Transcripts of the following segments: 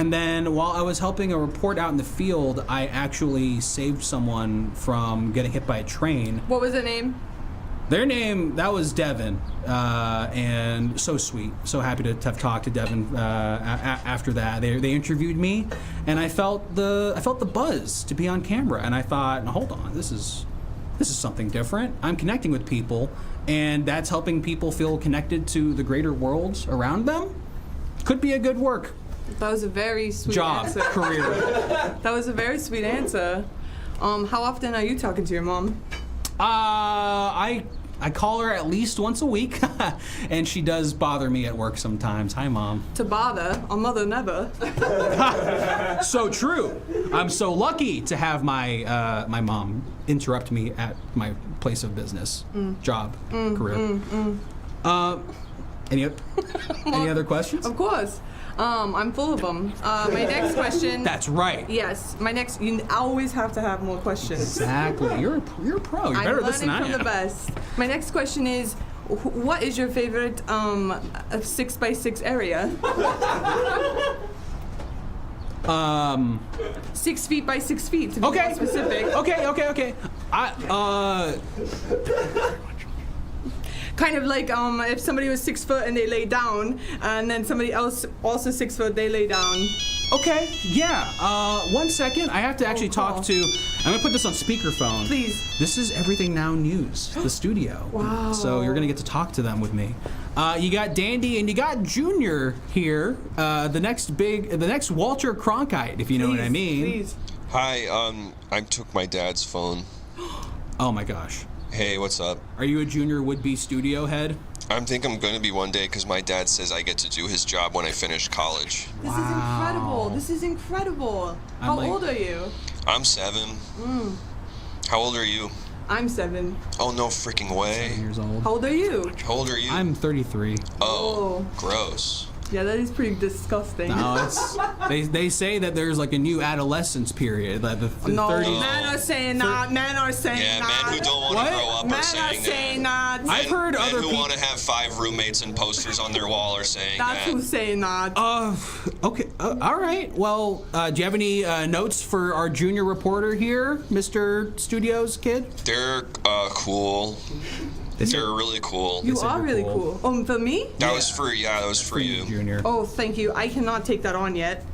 And then while I was helping a report out in the field, I actually saved someone from getting hit by a train. What was the name? Their name, that was Devin, and so sweet. So happy to have talked to Devin after that. They interviewed me, and I felt the buzz to be on camera, and I thought, hold on, this is something different. I'm connecting with people, and that's helping people feel connected to the greater worlds around them. Could be a good work. That was a very sweet answer. Career. That was a very sweet answer. How often are you talking to your mom? I call her at least once a week, and she does bother me at work sometimes. Hi, Mom. To bother? A mother never. So true. I'm so lucky to have my my mom interrupt me at my place of business, job, career. Any other questions? Of course. I'm full of them. My next question. That's right. Yes, you always have to have more questions. Exactly. You're a pro. You're better at this than I am. I'm learning from the best. My next question is, what is your favorite 6x6 area? 6 feet by 6 feet, to be more specific. Okay. Kind of like if somebody was 6 foot and they lay down, and then somebody else also 6 foot, they lay down. Okay, yeah. 1 second. I have to actually talk to. I'm gonna put this on speakerphone. Please. This is Everything Now News, the studio. Wow. So you're gonna get to talk to them with me. You got Dandy and you got Junior here. The next Walter Cronkite, if you know what I mean. Please. Hi. I took my dad's phone. Oh my gosh. Hey, what's up? Are you a junior would-be studio head? I think I'm going to be one day because my dad says I get to do his job when I finish college. This is incredible. This is incredible. How old are you? I'm 7. How old are you? I'm 7. Oh, no freaking way. 7 years old. How old are you? How old are you? I'm 33. Oh, gross. Yeah, that is pretty disgusting. No, they say that there's like a new adolescence period. Like the 30s. Men are saying that. Men are saying yeah, that. men who don't want to grow up men are saying that. I've heard men other who people want to have 5 roommates and posters on their wall are saying That's that. who's saying that. Okay. All right. Well, do you have any notes for our junior reporter here, Mr. Studios kid? They're cool. They're really cool. You are really cool. For me? That was for you. Junior. Oh, thank you. I cannot take that on yet.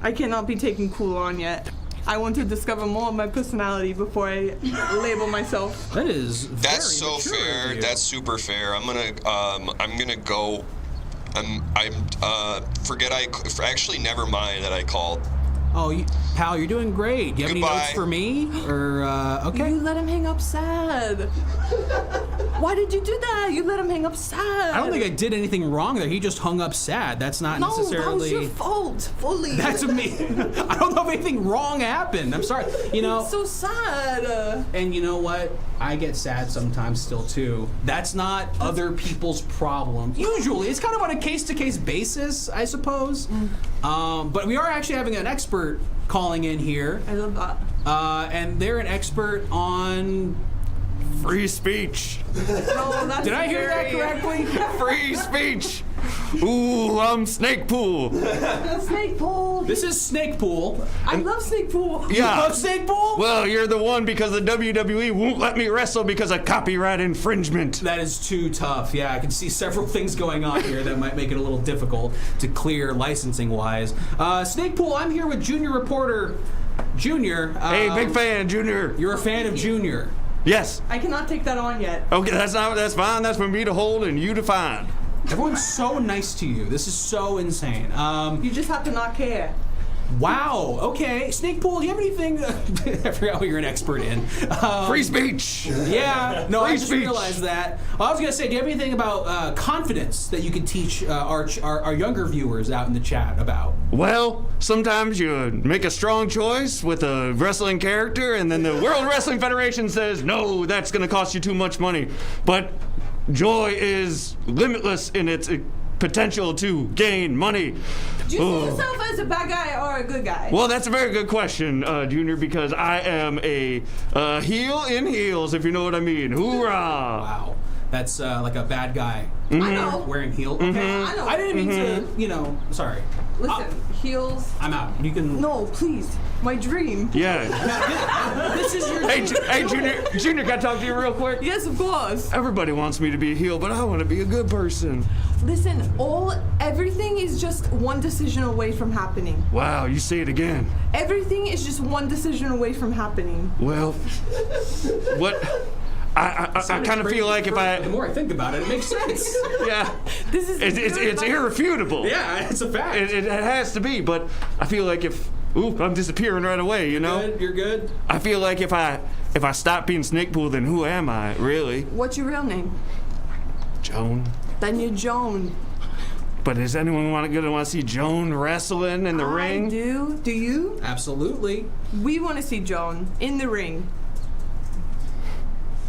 I cannot be taking cool on yet. I want to discover more of my personality before I label myself. That's so fair. That's super fair. I'm gonna go. Actually, never mind that I called. Oh, pal, you're doing great. Do you have any notes for me? Or okay. You let him hang up sad. Why did you do that? You let him hang up sad. I don't think I did anything wrong there. He just hung up sad. That's not necessarily. No, that was your fault. Fully. That's me. I don't know if anything wrong happened. I'm sorry. It's so sad. And you know what? I get sad sometimes still too. That's not other people's problem. Usually, it's kind of on a case-to-case basis, I suppose. But we are actually having an expert calling in here. I love that. And they're an expert on free speech. No, that's Did I hear that correctly? Free speech. Ooh, I'm Snake Pool. Snake Pool. This is Snake Pool. I love Snake Pool. Yeah. You love Snake Pool? Well, you're the one because the WWE won't let me wrestle because of copyright infringement. That is too tough. Yeah, I can see several things going on here that might make it a little difficult to clear licensing-wise. Snake Pool, I'm here with Junior Reporter Junior. Hey, big fan, Junior. You're a fan of Junior. Yes. I cannot take that on yet. Okay, that's fine. That's for me to hold and you to find. Everyone's so nice to you. This is so insane. You just have to not care. Wow. Okay. Snake Pool, do you have anything? I forgot what you're an expert in. Free speech. Yeah. No, Free I just speech. realized that. I was gonna say, do you have anything about confidence that you could teach our younger viewers out in the chat about? Well, sometimes you make a strong choice with a wrestling character, and then the World Wrestling Federation says, no, that's going to cost you too much money. But joy is limitless in its potential to gain money. Do you see yourself as a bad guy or a good guy? Well, that's a very good question, Junior, because I am a heel in heels, if you know what I mean. Hoorah! Wow. That's like a bad guy I know. wearing heels. Okay. I know. I didn't mean to, sorry. Listen, heels. I'm out. You can. No, please. My dream. Yeah. This is your. Hey, Junior, can I talk to you real quick? Yes, of course. Everybody wants me to be a heel, but I want to be a good person. Listen, everything is just one decision away from happening. Wow, you say it again. Everything is just one decision away from happening. Well, what? I kind of feel like if The more I think about it, it makes sense. yeah, This is it's irrefutable. Yeah, it's a fact. It has to be, but I feel like I'm disappearing right away, you know? You're good. I feel like if I stop being Snakepool, then who am I, really? What's your real name? Joan. Then you're Joan. But is anyone gonna want to see Joan wrestling in the ring? I do. Do you? Absolutely. We want to see Joan in the ring.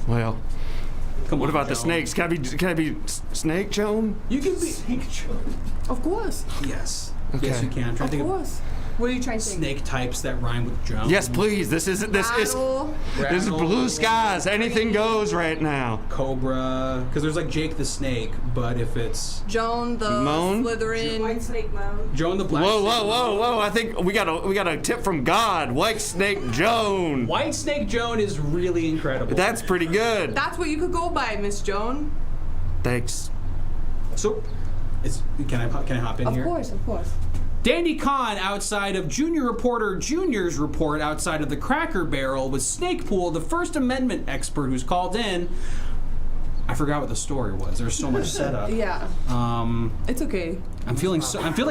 Well, Come what on, about the Joan. snakes? Can I be Snake Joan? You can be Snake Joan. Of course. Yes. Okay. Yes, you can. I'm trying Of to think of course. What are you trying to think? snake types that rhyme with Joan. Yes, please. This is Rattle. blue skies. Anything goes right now. Cobra. Because there's like Jake the Snake, but if it's Joan the Moan? Slytherin. White snake moan. Joan the Black Whoa! I think we got a tip from God. White Snake Joan. White Snake Joan is really incredible. That's pretty good. That's what you could go by, Miss Joan. Thanks. So, can I hop in here? Of course. Dandy Khan outside of Junior Reporter Junior's report outside of the Cracker Barrel with Snakepool, the First Amendment expert who's called in. I forgot what the story was. There's so much setup. Yeah. It's okay. I'm feeling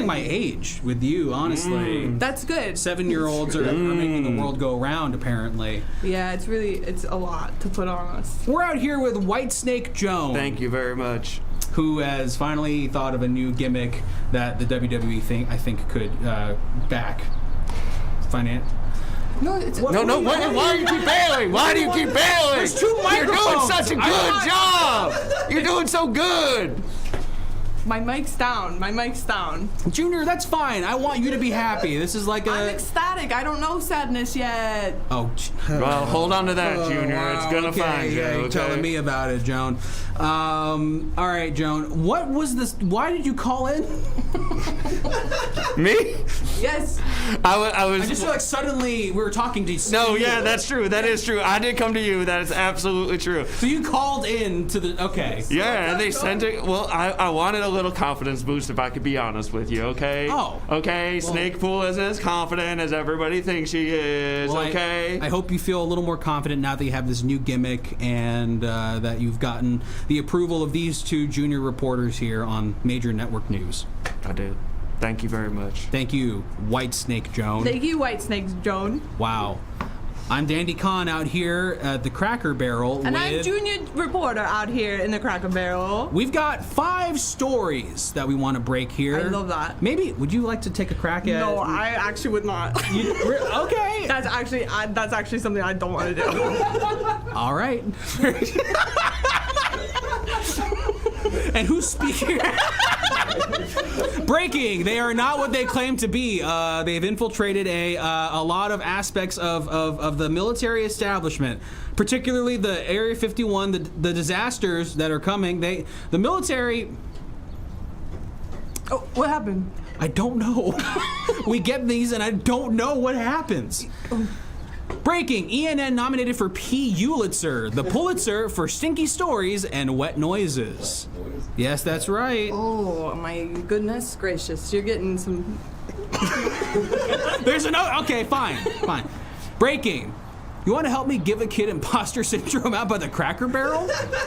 my age with you, honestly. That's good. 7-year-olds are making the world go round, apparently. Yeah, it's a lot to put on us. We're out here with White Snake Joan. Thank you very much. Who has finally thought of a new gimmick that the WWE I think could back. No, it's No, why do you keep bailing? Why do you keep bailing? There's 2 You're doing microphones. such a good job. You're doing so good. My mic's down. Junior, that's fine. I want you to be happy. This is like I'm a. ecstatic. I don't know sadness yet. Oh. Well, hold on to that, Junior. Wow, It's gonna okay, find you. yeah, you're Okay? telling me about it, Joan. All right, Joan. What was this? Why did you call in? Me? Yes. I was. I just feel like suddenly we were talking to you. No, yeah, that's true. That is true. I did come to you. That is absolutely true. So you called in to the. Okay. Yeah, and they sent it. Well, I wanted a little confidence boost, if I could be honest with you, okay? Oh. Okay, Snakepool isn't as confident as everybody thinks she is, Well, okay? I hope you feel a little more confident now that you have this new gimmick and that you've gotten the approval of these 2 junior reporters here on major network news. I did. Thank you very much. Thank you, White Snake Joan. Thank you, White Snakes, Joan. Wow. I'm Dandy Khan out here at the Cracker Barrel. And with, I'm Junior Reporter out here in the Cracker Barrel. We've got 5 stories that we want to break here. I love that. Maybe, would you like to take a crack at No, I actually would not. Okay. That's actually something I don't want to do. All right. And who's speaking? Breaking! They are not what they claim to be. They've infiltrated a lot of aspects of the military establishment, particularly the Area 51, the disasters that are coming. The military. Oh, what happened? I don't know. We get these, and I don't know what happens. Breaking! ENN nominated for P. Ulitzer, the Pulitzer for stinky stories and wet noises. Yes, that's right. Oh, my goodness gracious. You're getting some... There's another. Okay, fine. Breaking! You want to help me give a kid imposter syndrome out by the Cracker Barrel?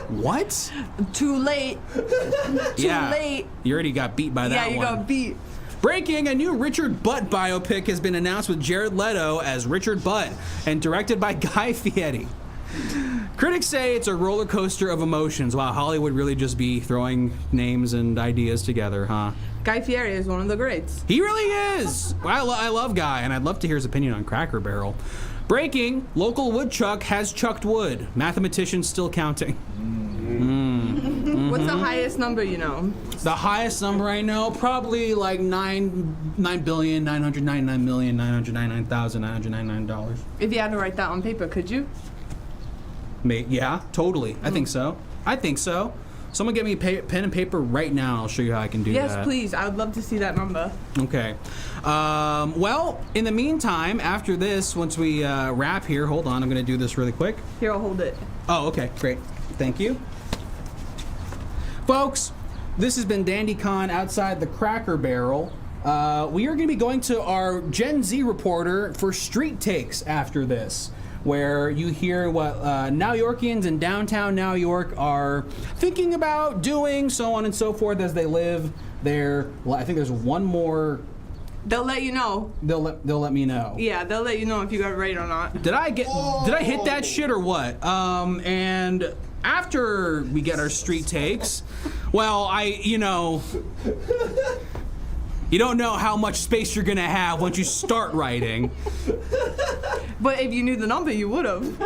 What? Too late. Too late. You already got beat by that Yeah, one. you got beat. Breaking, a new Richard Butt biopic has been announced with Jared Leto as Richard Butt and directed by Guy Fieri. Critics say it's a roller coaster of emotions. Wow, Hollywood really just be throwing names and ideas together, huh? Guy Fieri is one of the greats. He really is. I love Guy, and I'd love to hear his opinion on Cracker Barrel. Breaking, local woodchuck has chucked wood. Mathematicians still counting. What's the highest number you know? The highest number I know, probably like $9,999,999,999. If you had to write that on paper, could you? Yeah, totally. I think so. Someone get me pen and paper right now, and I'll show you how I can do that. Yes, please. I would love to see that number. Okay. Well, in the meantime, after this, once we wrap here, hold on, I'm going to do this really quick. Here, I'll hold it. Oh, okay, great. Thank you. Folks, this has been Dandy Con outside the Cracker Barrel. We are going to be going to our Gen Z reporter for Street Takes after this, where you hear what New Yorkians in downtown New York are thinking about doing, so on and so forth, as they live there. Well, I think there's one more. They'll let you know. They'll let me know. Yeah, they'll let you know if you got it right or not. Did I hit that shit or what? And after we get our street takes, well, you don't know how much space you're gonna have once you start writing. But if you knew the number, you would have.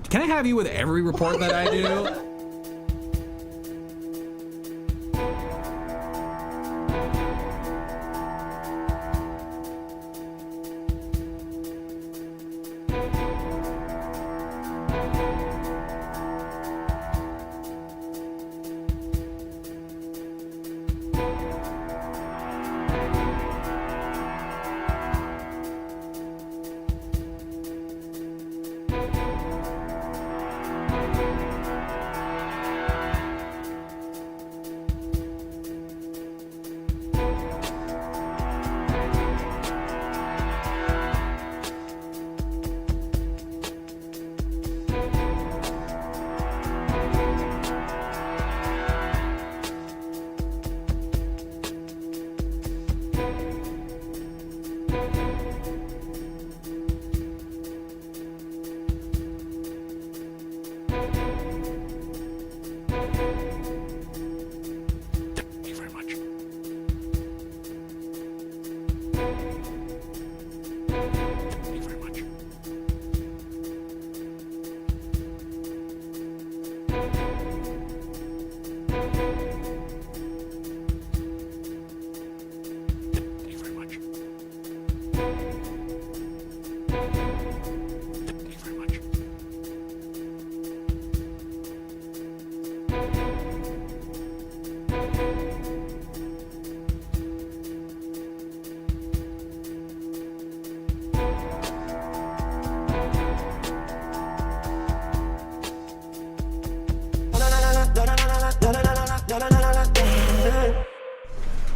Can I have you with every report that I do?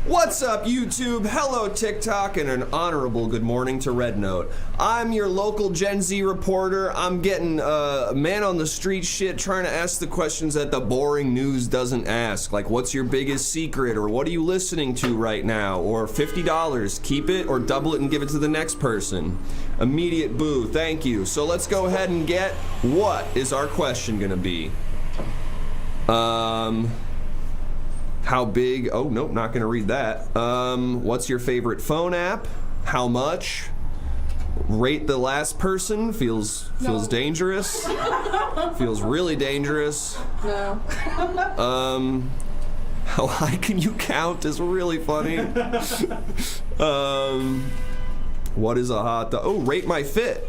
What's up, YouTube? Hello, TikTok, and an honorable good morning to Red Note. I'm your local Gen Z reporter. I'm getting man on the street shit, trying to ask the questions that the boring news doesn't ask. Like, what's your biggest secret? Or what are you listening to right now? Or $50, keep it or double it and give it to the next person. Immediate boo, thank you. So let's go ahead and get, what is our question gonna be? How big? Oh, nope, not gonna read that. What's your favorite phone app? How much? Rate the last person. Feels dangerous. Feels really dangerous. No. How high can you count is really funny. What is a hot dog? Oh, rate my fit.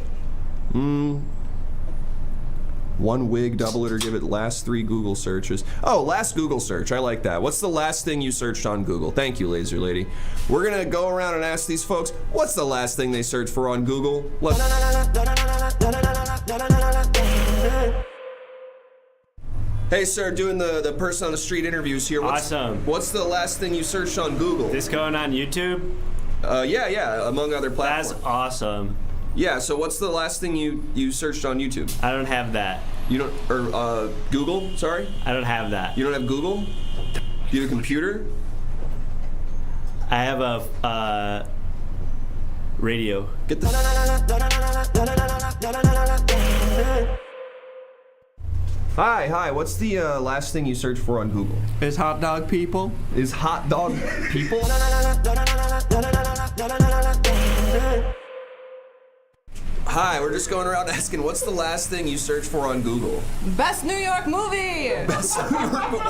One wig, double it, or give it last 3 Google searches. Oh, last Google search. I like that. What's the last thing you searched on Google? Thank you, Laser Lady. We're gonna go around and ask these folks, what's the last thing they searched for on Google? Let's... Hey, sir, doing the person on the street interviews here. Awesome. What's the last thing you searched on Google? This going on YouTube? Yeah, among other platforms. That's awesome. Yeah, so what's the last thing you searched on YouTube? I don't have that. You don't, or Google, sorry? I don't have that. You don't have Google? Do you have a computer? I have a radio. Get the... Hi, what's the last thing you searched for on Google? Is hot dog people? Is hot dog people? Hi, we're just going around asking, what's the last thing you searched for on Google? Best New York movie! Best New York movie.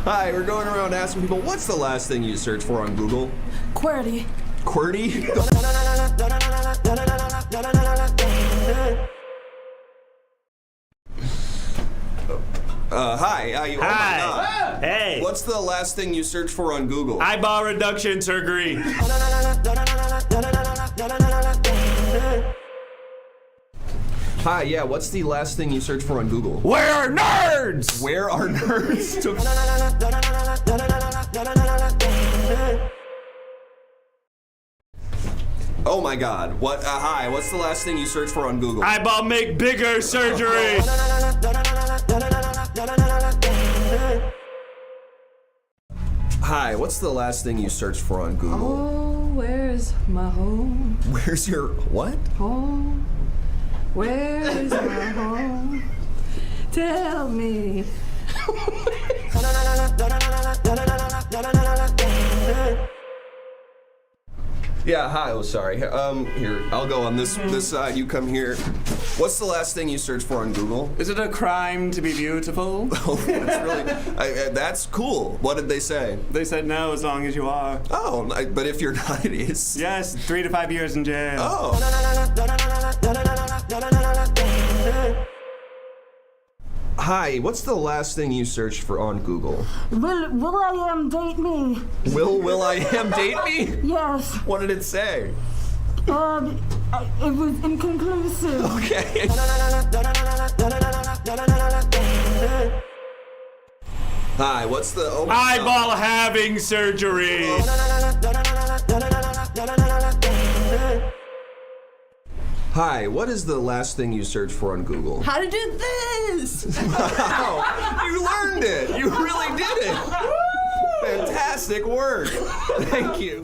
Hi, we're going around asking people, what's the last thing you searched for on Google? QWERTY. QWERTY? Hi. Oh my Hi. God. Hey. What's the last thing you searched for on Google? Eyeball reduction surgery. Hi, yeah, what's the last thing you searched for on Google? Where are nerds? Where are nerds? Oh my God. What? Hi, what's the last thing you searched for on Google? Eyeball make bigger surgery. Hi, what's the last thing you searched for on Google? Oh, where's my home? Where's your what? Home. Where's my home? Tell me. Yeah, hi. Oh, sorry. Here, I'll go on this side. You come here. What's the last thing you searched for on Google? Is it a crime to be beautiful? Oh, that's really. That's cool. What did they say? They said no, as long as you are. Oh, but if you're not, it is. Yes, 3 to 5 years in jail. Oh. Hi, what's the last thing you searched for on Google? Will I am date me? Will I am date me? Yes. What did it say? It was inconclusive. Okay. Hi, what's the Eyeball having surgery. Hi, what is the last thing you searched for on Google? How to do this? Wow, you learned it. You really did it. Fantastic work. Thank you.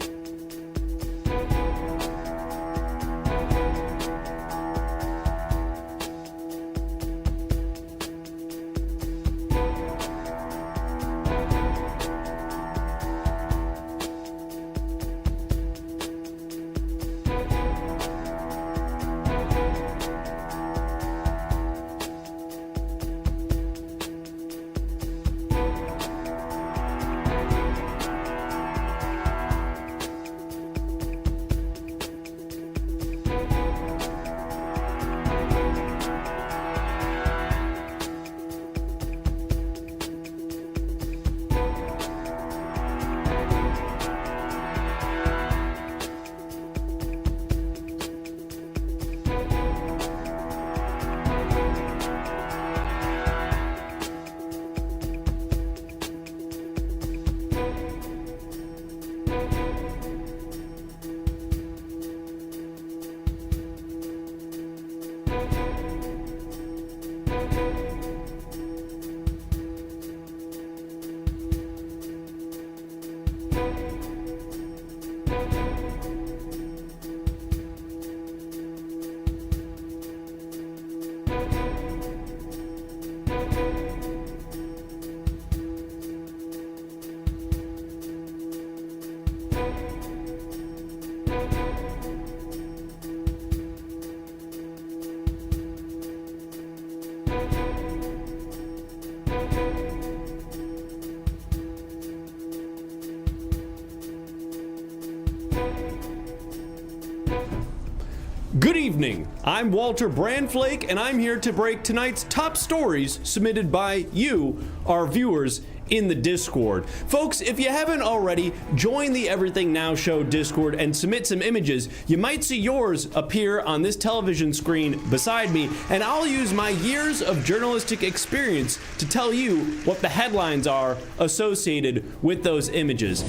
Good evening. I'm Walter Brandflake, and I'm here to break tonight's top stories submitted by you, our viewers, in the Discord. Folks, if you haven't already, join the Everything Now Show Discord and submit some images. You might see yours appear on this television screen beside me, and I'll use my years of journalistic experience to tell you what the headlines are associated with those images.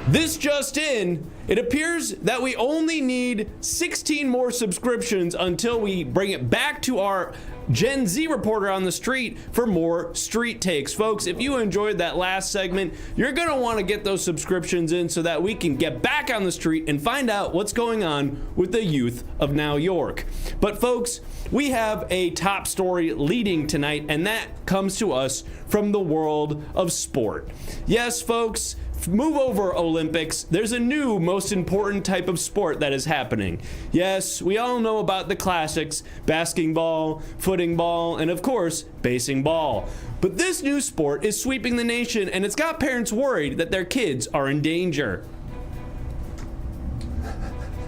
This just in, it appears that we only need 16 more subscriptions until we bring it back to our Gen Z reporter on the street for more street takes. Folks, if you enjoyed that last segment, you're going to want to get those subscriptions in so that we can get back on the street and find out what's going on with the youth of Now York. But folks, we have a top story leading tonight, and that comes to us from the world of sport. Yes, folks, move over, Olympics. There's a new, most important type of sport that is happening. Yes, we all know about the classics: basketball, footing ball, and of course, basing ball. But this new sport is sweeping the nation, and it's got parents worried that their kids are in danger.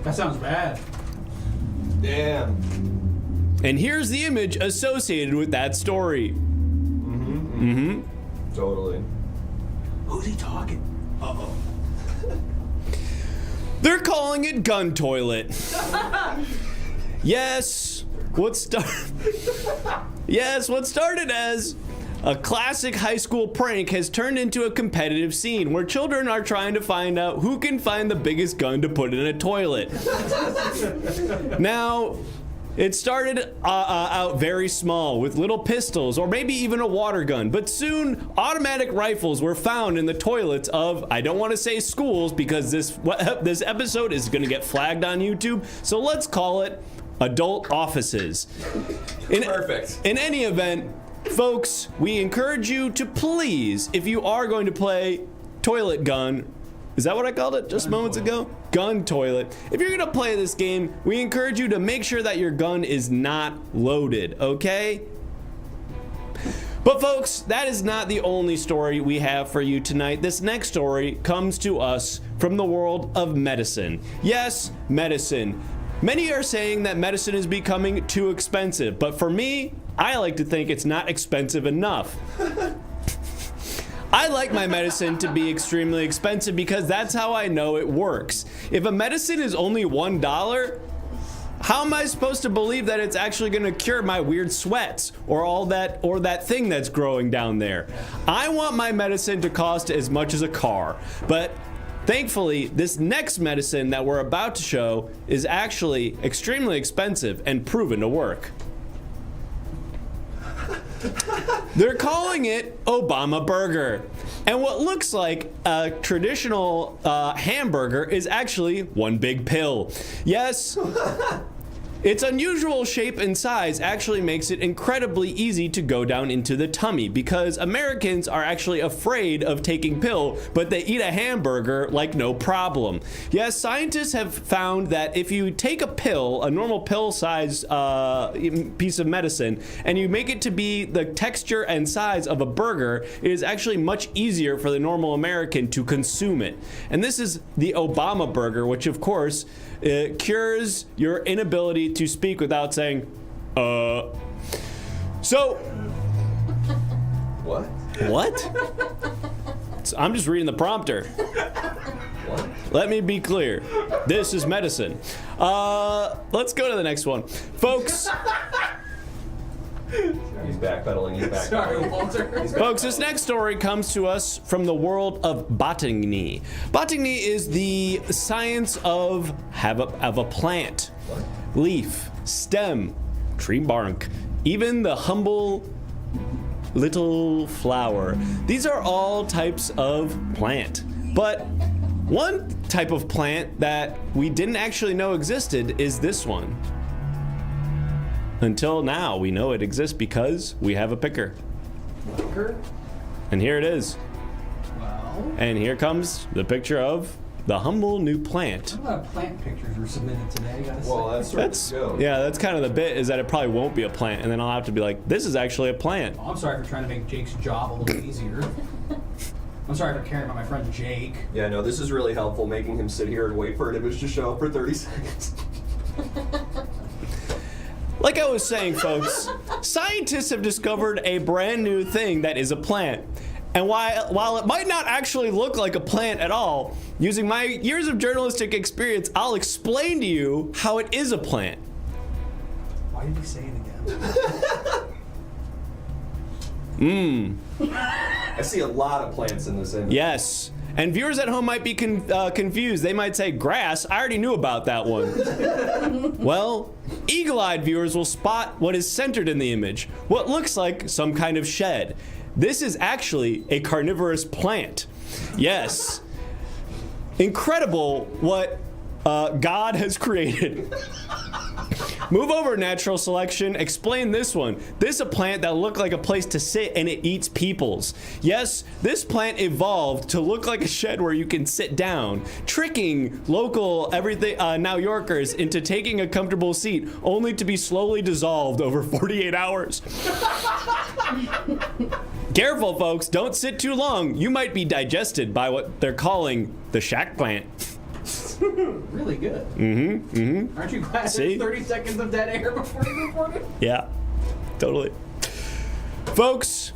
That sounds bad. Damn. And here's the image associated with that story. Mm-hmm. Totally. Who's he talking? Uh-oh. They're calling it gun toilet. Yes, what started as a classic high school prank has turned into a competitive scene where children are trying to find out who can find the biggest gun to put in a toilet. Now, it started out very small with little pistols or maybe even a water gun, but soon automatic rifles were found in the toilets of, I don't want to say schools because this episode is going to get flagged on YouTube, so let's call it adult offices. Perfect. In any event, folks, we encourage you to please, if you are going to play toilet gun, is that what I called it just moments ago? Gun toilet. If you're gonna play this game, we encourage you to make sure that your gun is not loaded, okay? But folks, that is not the only story we have for you tonight. This next story comes to us from the world of medicine. Yes, medicine. Many are saying that medicine is becoming too expensive, but for me, I like to think it's not expensive enough. I like my medicine to be extremely expensive because that's how I know it works. If a medicine is only $1, how am I supposed to believe that it's actually going to cure my weird sweats or that thing that's growing down there? I want my medicine to cost as much as a car, but thankfully, this next medicine that we're about to show is actually extremely expensive and proven to work. They're calling it Obama Burger. And what looks like a traditional hamburger is actually one big pill. Yes, its unusual shape and size actually makes it incredibly easy to go down into the tummy because Americans are actually afraid of taking pill, but they eat a hamburger like no problem. Yes, scientists have found that if you take a pill, a normal pill-sized piece of medicine, and you make it to be the texture and size of a burger, it is actually much easier for the normal American to consume it. And this is the Obama Burger, which of course it cures your inability to speak without saying, So. What? So I'm just reading the prompter. What? Let me be clear. This is medicine. Let's go to the next one. Folks. He's backpedaling. Sorry, Walter. Folks, this next story comes to us from the world of botany. Botany is the science of a plant, leaf, stem, tree bark, even the humble little flower. These are all types of plant. But one type of plant that we didn't actually know existed is this one. Until now, we know it exists because we have a picker. Picker? And here it is. Well. And here comes the picture of the humble new plant. A lot of plant pictures were submitted today, gotta say. That's yeah, that's kind of the bit, is that it probably won't be a plant, and then I'll have to be like, this is actually a plant. Oh, I'm sorry for trying to make Jake's job a little easier. I'm sorry for caring about my friend Jake. Yeah, no, this is really helpful, making him sit here and wait for an image to show up for 30 seconds. Like I was saying, folks, scientists have discovered a brand new thing that is a plant. And while it might not actually look like a plant at all, using my years of journalistic experience, I'll explain to you how it is a plant. Why did he say it again? I see a lot of plants in this image. Yes. And viewers at home might be confused. They might say, grass? I already knew about that one. Well, eagle-eyed viewers will spot what is centered in the image, what looks like some kind of shed. This is actually a carnivorous plant. Yes. Incredible what God has created. Move over, natural selection. Explain this one. This is a plant that looked like a place to sit and it eats peoples. Yes, this plant evolved to look like a shed where you can sit down, tricking local Now Yorkers into taking a comfortable seat, only to be slowly dissolved over 48 hours. Careful, folks. Don't sit too long. You might be digested by what they're calling the shack plant. Really good. Aren't you glad there's 30 seconds of dead air before you reported? Yeah, totally. Folks,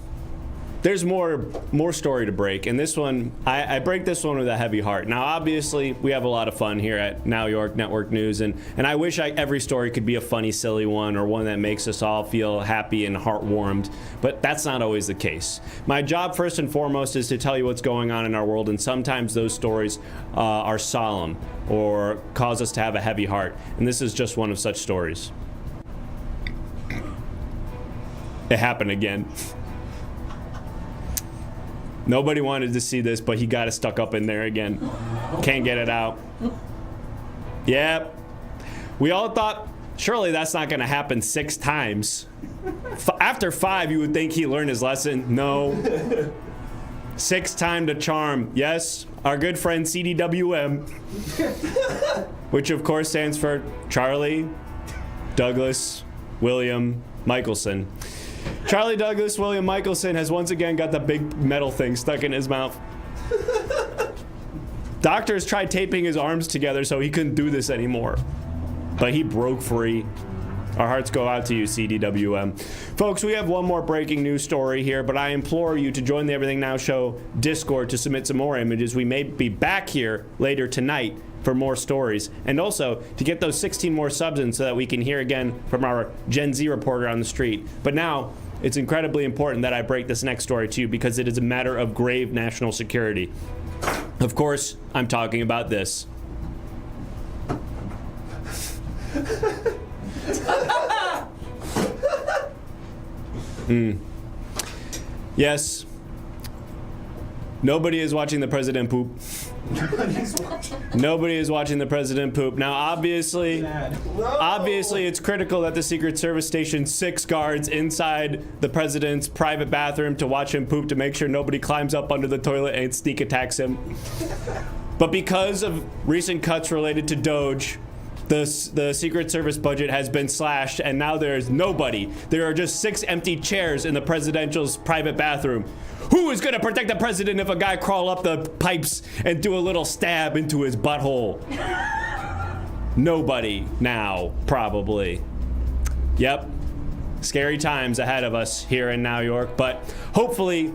there's more story to break, and this one, I break this one with a heavy heart. Now, obviously, we have a lot of fun here at Now York Network News, and I wish every story could be a funny, silly one, or one that makes us all feel happy and heart-warmed, but that's not always the case. My job, first and foremost, is to tell you what's going on in our world, and sometimes those stories are solemn or cause us to have a heavy heart, and this is just one of such stories. It happened again. Nobody wanted to see this, but he got it stuck up in there again. Can't get it out. Yep. We all thought, surely that's not going to happen 6 times. After 5, you would think he learned his lesson. No. 6th time the charm. Yes, our good friend CDWM, which of course stands for Charlie Douglas William Michelson. Charlie Douglas William Michelson has once again got the big metal thing stuck in his mouth. Doctors tried taping his arms together so he couldn't do this anymore, but he broke free. Our hearts go out to you, CDWM. Folks, we have one more breaking news story here, but I implore you to join the Everything Now Show Discord to submit some more images. We may be back here later tonight for more stories, and also to get those 16 more subs in so that we can hear again from our Gen Z reporter on the street. But now, it's incredibly important that I break this next story to you because it is a matter of grave national security. Of course, I'm talking about this. Yes. Nobody is watching the president poop. Nobody is watching the president poop. Now, obviously, it's critical that the Secret Service station 6 guards inside the president's private bathroom to watch him poop to make sure nobody climbs up under the toilet and sneak attacks him. But because of recent cuts related to Doge, the Secret Service budget has been slashed, and now there is nobody. There are just 6 empty chairs in the presidential's private bathroom. Who is going to protect the president if a guy crawl up the pipes and do a little stab into his butthole? Nobody now, probably. Yep. Scary times ahead of us here in New York, but hopefully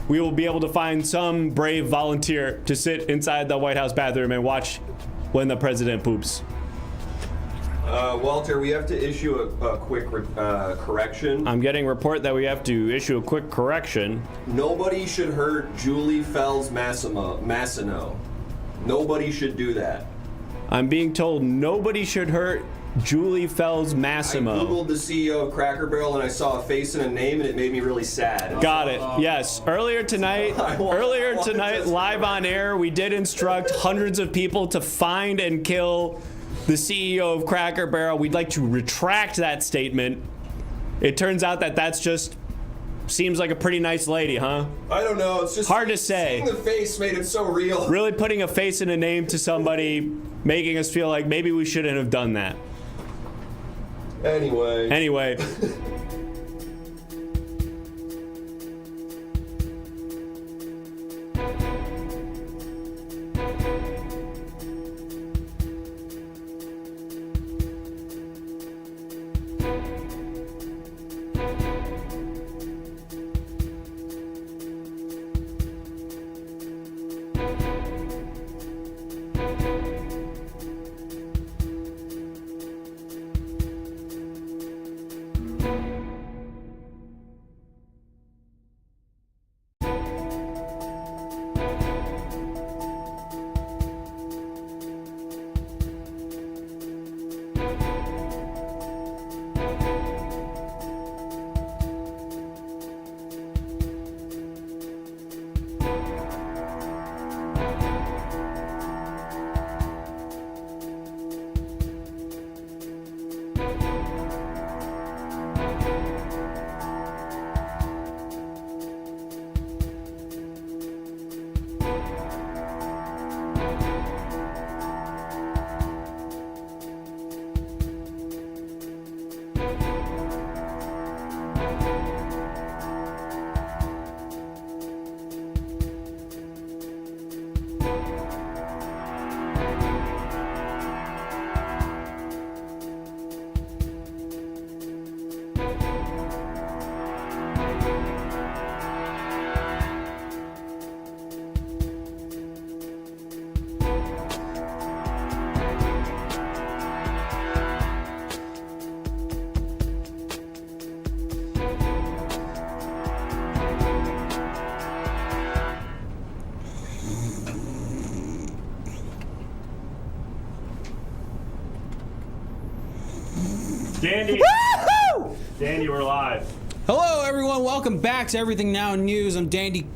we will be able to find some brave volunteer to sit inside the White House bathroom and watch when the president poops. Walter, we have to issue a quick correction. I'm getting a report that we have to issue a quick correction. Nobody should hurt Julie Fells Massino. Nobody should do that. I'm being told nobody should hurt Julie Fells Massimo. I Googled the CEO of Cracker Barrel and I saw a face and a name and it made me really sad. Got it. Yes. Earlier tonight, live on air, we did instruct hundreds of people to find and kill the CEO of Cracker Barrel. We'd like to retract that statement. It turns out that that's just seems like a pretty nice lady, huh? I don't know. It's just hard to say. Seeing the face made it so real. Really putting a face and a name to somebody, making us feel like maybe we shouldn't have done that. Anyway. Dandy. Woohoo! Dandy, we're live. Hello, everyone. Welcome back to Everything Now News. I'm Dandy.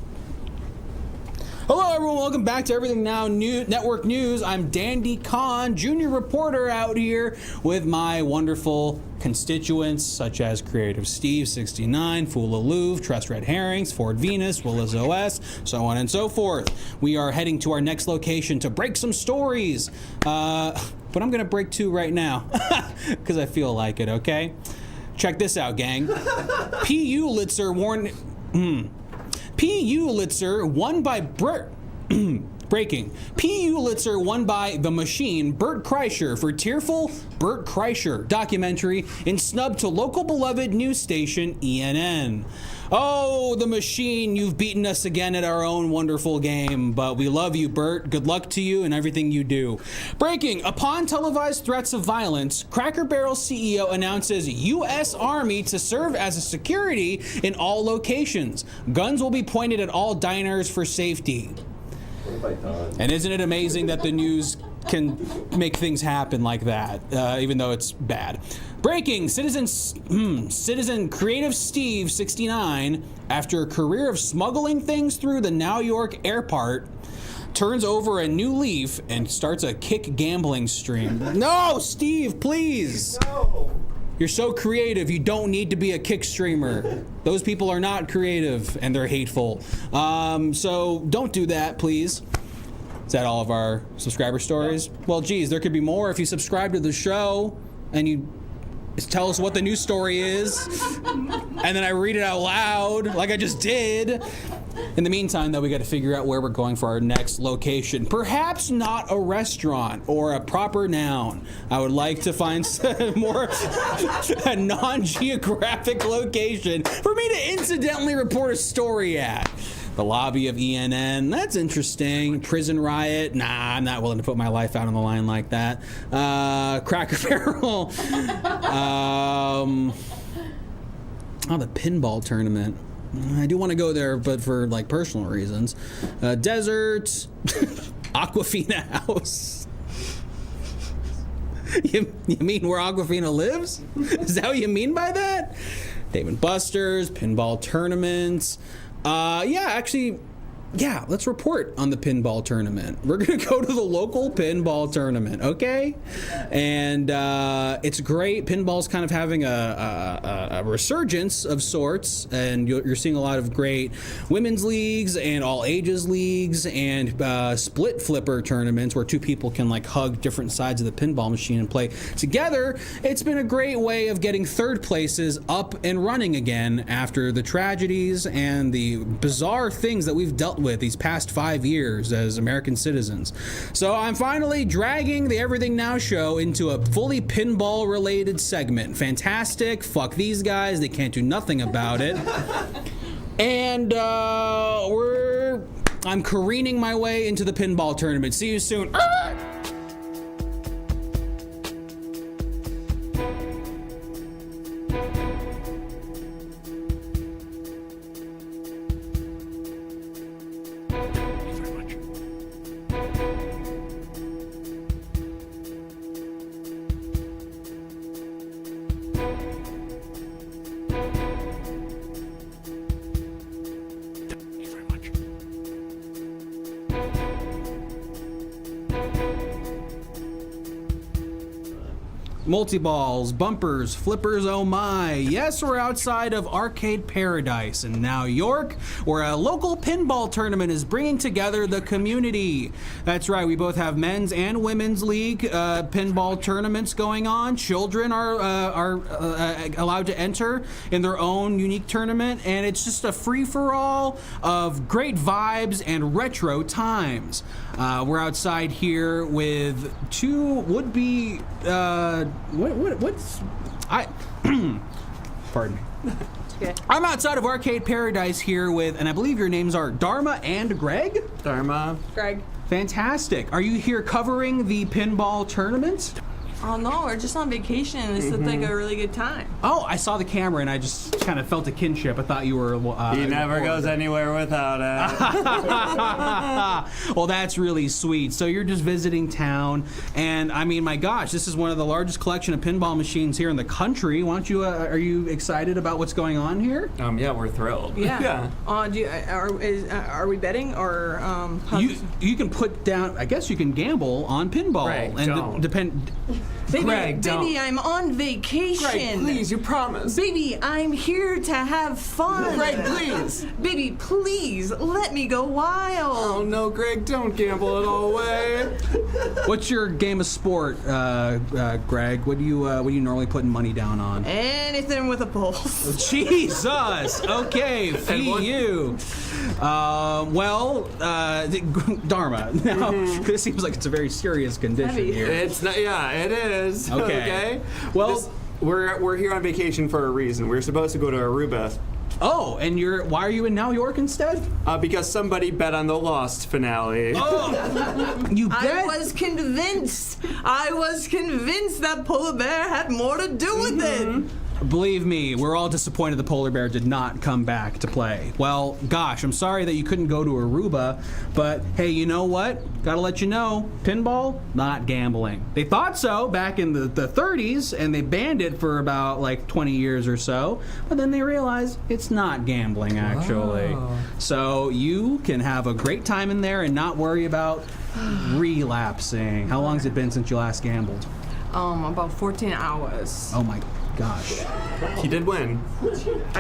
Hello, everyone. Welcome back to Everything Now Network News. I'm Dandy Khan, junior reporter out here with my wonderful constituents, such as Creative Steve 69, Fool Louvre, Trust Red Herrings, Ford Venus, Willis OS, so on and so forth. We are heading to our next location to break some stories. But I'm going to break two right now because I feel like it, okay? Check this out, gang. P.U. Litzer won by breaking. P.U. Litzer won by The Machine, Bert Kreischer, for tearful Bert Kreischer documentary and snubbed to local beloved news station ENN. Oh, The Machine, you've beaten us again at our own wonderful game, but we love you, Bert. Good luck to you and everything you do. Breaking. Upon televised threats of violence, Cracker Barrel CEO announces U.S. Army to serve as a security in all locations. Guns will be pointed at all diners for safety. And isn't it amazing that the news can make things happen like that, even though it's bad? Breaking. Citizen Creative Steve 69, after a career of smuggling things through the New York airport, turns over a new leaf and starts a kick gambling stream. No, Steve, please. No. You're so creative, you don't need to be a kick streamer. Those people are not creative and they're hateful. So don't do that, please. Is that all of our subscriber stories? Well, geez, there could be more if you subscribe to the show and you tell us what the news story is, and then I read it out loud like I just did. In the meantime, though, we got to figure out where we're going for our next location. Perhaps not a restaurant or a proper noun. I would like to find more a non-geographic location for me to incidentally report a story at. The lobby of ENN, that's interesting. Prison riot, nah, I'm not willing to put my life out on the line like that. Cracker Barrel. The pinball tournament. I do want to go there, but for like personal reasons. Desert, Aquafina house. You mean where Aquafina lives? Is that what you mean by that? Dave & Buster's, pinball tournaments. Let's report on the pinball tournament. We're going to go to the local pinball tournament, okay? And it's great. Pinball's kind of having a resurgence of sorts, and you're seeing a lot of great women's leagues and all ages leagues and split flipper tournaments where two people can like hug different sides of the pinball machine and play together. It's been a great way of getting third places up and running again after the tragedies and the bizarre things that we've dealt with these past 5 years as American citizens. So I'm finally dragging the Everything Now show into a fully pinball related segment. Fantastic. Fuck these guys. They can't do nothing about it. And I'm careening my way into the pinball tournament. See you soon. Multi-balls, bumpers, flippers, oh my. Yes, we're outside of Arcade Paradise in New York, where a local pinball tournament is bringing together the community. That's right, we both have men's and women's league pinball tournaments going on. Children are allowed to enter in their own unique tournament, and it's just a free-for-all of great vibes and retro times. We're outside here with two would-be pardon me. Okay. I'm outside of Arcade Paradise here with, and I believe your names are Dharma and Greg? Dharma. Greg. Fantastic. Are you here covering the pinball tournament? Oh no, we're just on vacation. This looked like a really good time. Oh, I saw the camera and I just kind of felt a kinship. I thought you were. He never goes anywhere without it. Well, that's really sweet. So you're just visiting town, and I mean, my gosh, this is one of the largest collection of pinball machines here in the country. Why don't you? Are you excited about what's going on here? Yeah, we're thrilled. Yeah. Are we betting or You can put down. I guess you can gamble on pinball Greg, and don't. depend. Greg, don't. Baby, I'm on vacation. Greg, please, you promise. Baby, I'm here to have fun. Greg, please. Baby, please let me go wild. Oh no, Greg, don't gamble it all away. What's your game of sport, Greg? What do you normally putting money down on? Anything with a pulse. Jesus. Okay, for you. Dharma. Now, this seems like it's a very serious condition Heavy. here. It's not. Yeah, it is. Okay. Well, we're here on vacation for a reason. We're supposed to go to Aruba. oh, and why are you in New York instead? Because somebody bet on the Lost finale. Oh, you bet. I was convinced that polar bear had more to do with it. Believe me, we're all disappointed the polar bear did not come back to play. Well, gosh, I'm sorry that you couldn't go to Aruba, but hey, you know what? Gotta let you know, pinball, not gambling. They thought so back in the 30s, and they banned it for about like 20 years or so, but then they realized it's not gambling, actually. So you can have a great time in there and not worry about relapsing. How long has it been since you last gambled? About 14 hours. Oh my gosh. He did win.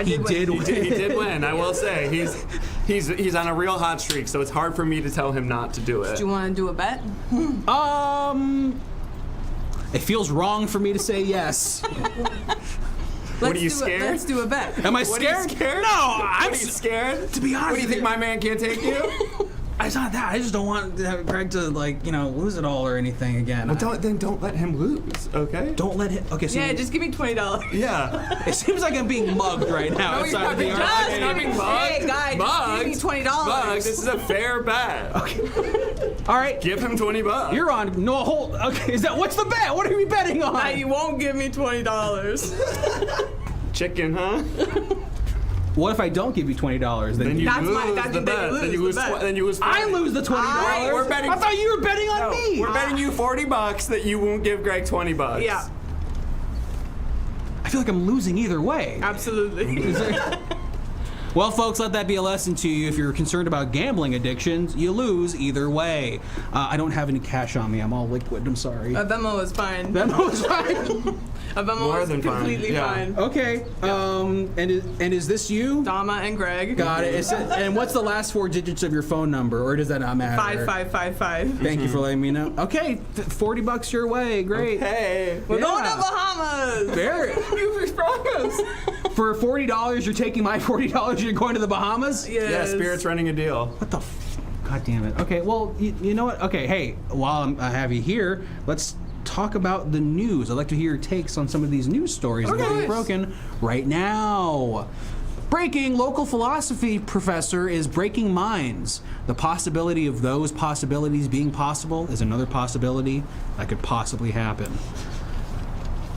He did win. He did win. I will say he's on a real hot streak, so it's hard for me to tell him not to do it. Do you want to do a bet? It feels wrong for me to say yes. What, are you scared? Let's do a bet. Am I What, are you scared? scared? No, I'm What, are you scared? To be honest What do you with think, my man can't take you? It's not that. I just don't want Greg to lose it all or anything again. Well, don't let him lose, okay? Don't let him. Okay, so Yeah, just give me $20. Yeah. it seems like I'm being mugged right now. No, outside of the you're arcade. not. You're not being mugged. Hey, guys, Mugged. just give me $20. Mugged. This is a fair bet. All right, Give him $20. you're on. No, hold. Okay, what's the bet? What are we betting on? Now you won't give me $20. Chicken, huh? What if I don't give you $20? Then you That's lose my- that's the the bet. bet. Then you lose. Then You lose. I lose the $20. We're betting. I thought you were betting on me. We're betting you $40 that you won't give Greg $20. Yeah, I feel like I'm losing either way. absolutely. Well, folks, let that be a lesson to you. If you're concerned about gambling addictions, you lose either way. I don't have any cash on me. I'm all liquid. I'm sorry. A Venmo is fine. Venmo is fine. A Venmo More is than fine. completely Yeah. fine. Okay. And is this you? Dama and Greg. Got it. And what's the last 4 digits of your phone number, or does that not matter? 5555. Thank you for letting me know. Okay, $40 your way. Great. Hey. We're going to Yeah. Bahamas. Very. You promised. For $40, you're taking my $40. You're going to the Bahamas. Yes. Yeah, Spirit's running a deal. What the? God damn it. Okay. Well, you know what? Okay. Hey, while I have you here, let's talk about the news. I'd like to hear your takes on some of these news stories that are being broken right now. Breaking, local philosophy professor is breaking minds. The possibility of those possibilities being possible is another possibility that could possibly happen.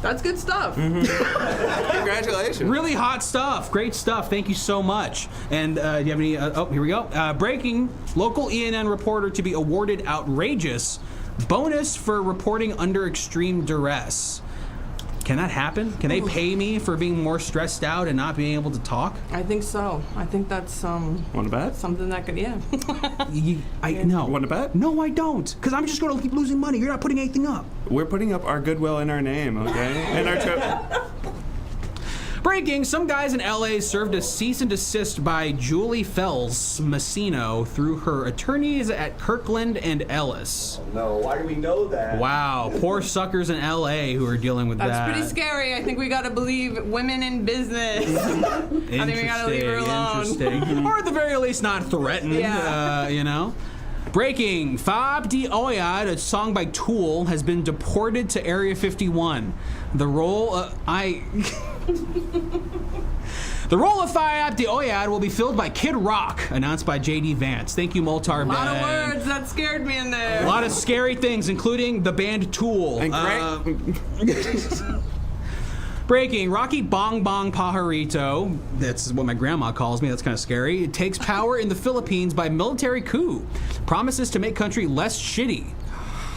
That's good stuff. Congratulations. Really hot stuff. Great stuff. Thank you so much. And do you have any? Oh, here we go. Breaking, local ENN reporter to be awarded outrageous bonus for reporting under extreme duress. Can that happen? Can they pay me for being more stressed out and not being able to talk? I think so. I think that's Want to bet? something that could, yeah. No. Want to bet? No, I don't. Because I'm just going to keep losing money. You're not putting anything up. We're putting up our goodwill in our name, okay? And our trip. Breaking, some guys in LA served a cease and desist by Julie Fells Massino through her attorneys at Kirkland and Ellis. No, why do we know that? Wow, poor suckers in LA who are dealing with that. That's pretty scary. I think we gotta believe women in business. I think we gotta leave her alone. Interesting. Or at the very least not threatened, Yeah. you know? Breaking, Fab Di Oyad, a song by Tool, has been deported to Area 51. The The role of Fayab the Oyad will be filled by Kid Rock, announced by J.D. Vance. Thank you, Moltar A lot Ben. of words that scared me in there. A lot of scary things, including the band Tool. And Breaking, Rocky Bong Bong Pajarito, that's what my grandma calls me, that's kind of scary, it takes power in the Philippines by military coup. Promises to make country less shitty.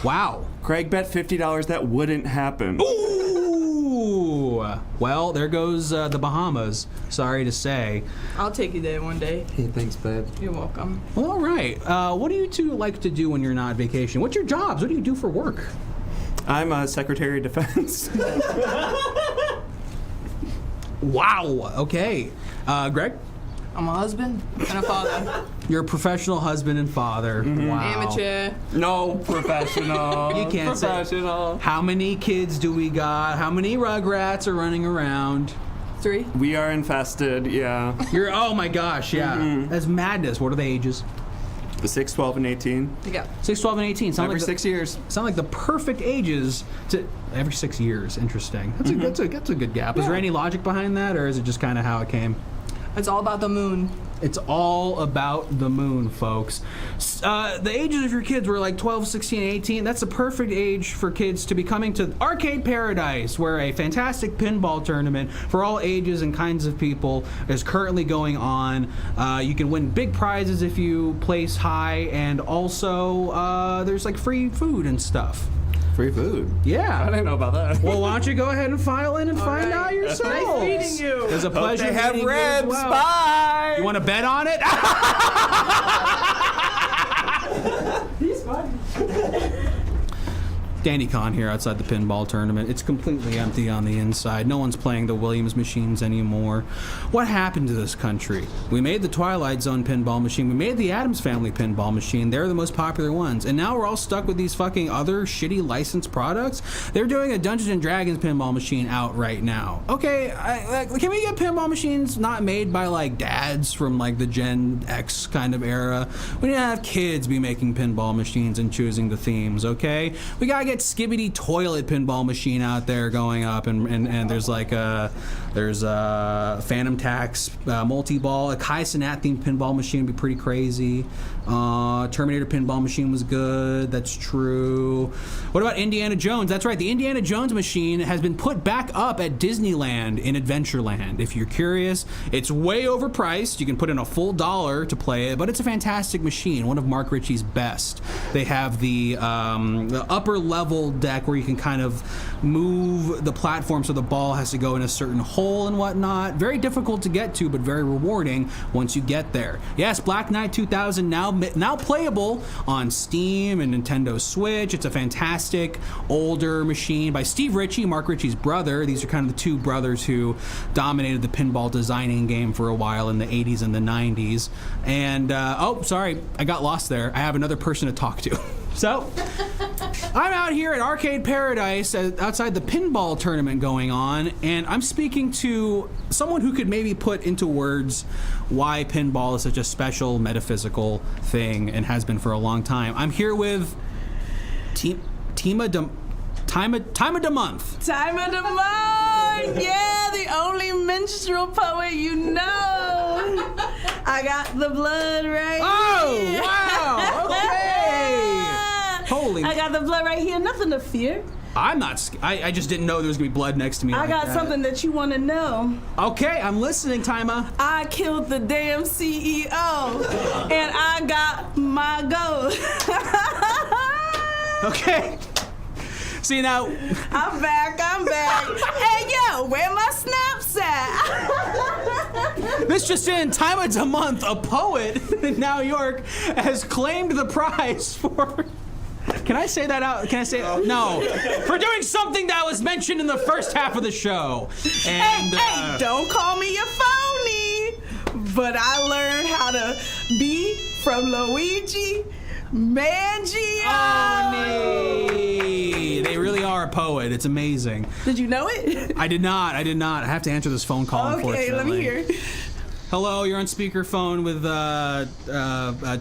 Wow. Craig bet $50 that wouldn't happen. Ooh! Well, there goes the Bahamas, sorry to say. I'll take you there one day. Hey, thanks, babe. You're welcome. Well, all right. What do you two like to do when you're not vacation? What's your jobs? What do you do for work? I'm a Secretary of Defense. Wow. Okay. Greg? I'm a husband and a father. You're a professional husband and father. Wow. Amateur. No, professional. You can't say. Professional. How many kids do we got? How many Rugrats are running around? 3. We are infested, yeah. Oh my gosh, yeah. That's madness. What are the ages? The 6, 12, and 18. Yeah. 6, 12, and 18. Sound Every like 6 years. Sound like the perfect ages to every 6 years. Interesting. That's a good gap. Is there any logic behind that, or is it just kind of how it came? It's all about the moon. It's all about the moon, folks. The ages of your kids were like 12, 16, 18. That's the perfect age for kids to be coming to Arcade Paradise, where a fantastic pinball tournament for all ages and kinds of people is currently going on. You can win big prizes if you place high, and also there's like free food and stuff. Free food. Yeah. I didn't know about that. Well, why don't you go ahead and file in and find out yourself? Nice meeting you. It was a pleasure They have meeting you as ribs. well. Bye. You want to bet on it? He's fine. Danny Kahn here outside the pinball tournament. It's completely empty on the inside. No one's playing the Williams machines anymore. What happened to this country? We made the Twilight Zone pinball machine. We made the Addams Family pinball machine. They're the most popular ones. And now we're all stuck with these fucking other shitty licensed products. They're doing a Dungeons and Dragons pinball machine out right now. Okay, can we get pinball machines not made by like dads from like the Gen X kind of era? We need to have kids be making pinball machines and choosing the themes, okay? We gotta get Skibbity Toilet pinball machine out there going up, and there's like there's a Phantom Tax multi-ball. A Kai Cenat themed pinball machine would be pretty crazy. Terminator pinball machine was good. That's true. What about Indiana Jones? That's right. The Indiana Jones machine has been put back up at Disneyland in Adventureland. If you're curious, it's way overpriced. You can put in a full $1 to play it, but it's a fantastic machine. One of Mark Ritchie's best. They have the upper level deck where you can kind of move the platform so the ball has to go in a certain hole and whatnot. Very difficult to get to, but very rewarding once you get there. Yes, Black Knight 2000 now playable on Steam and Nintendo Switch. It's a fantastic older machine by Steve Ritchie, Mark Ritchie's brother. These are kind of the two brothers who dominated the pinball designing game for a while in the 80s and the 90s. And, oh, sorry, I got lost there. I have another person to talk to. So, I'm out here at Arcade Paradise outside the pinball tournament going on, and I'm speaking to someone who could maybe put into words why pinball is such a special metaphysical thing and has been for a long time. I'm here with Time of the Month. Time of the month. Yeah, the only minstrel poet you know. I got the blood right here. Oh, wow. Okay. Holy. I got the blood right here. Nothing to fear. I'm not. I just didn't know there was gonna be blood next to me. I like got that. something that you want to know. Okay, I'm listening, Tima. I killed the damn CEO, and I got my goal. Okay. See now. I'm back. Hey, yo, where my snaps at? This just in, Time of the Month, a poet in New York, has claimed the prize for. Can I say that out? Can I say no? For doing something that was mentioned in the first half of the show. And Hey, don't call me a phony. But I learned how to be from Luigi Mangione. They really are a poet. It's amazing. Did you know it? I did not. I have to answer this phone call, Okay, unfortunately. let me hear. Hello, you're on speakerphone with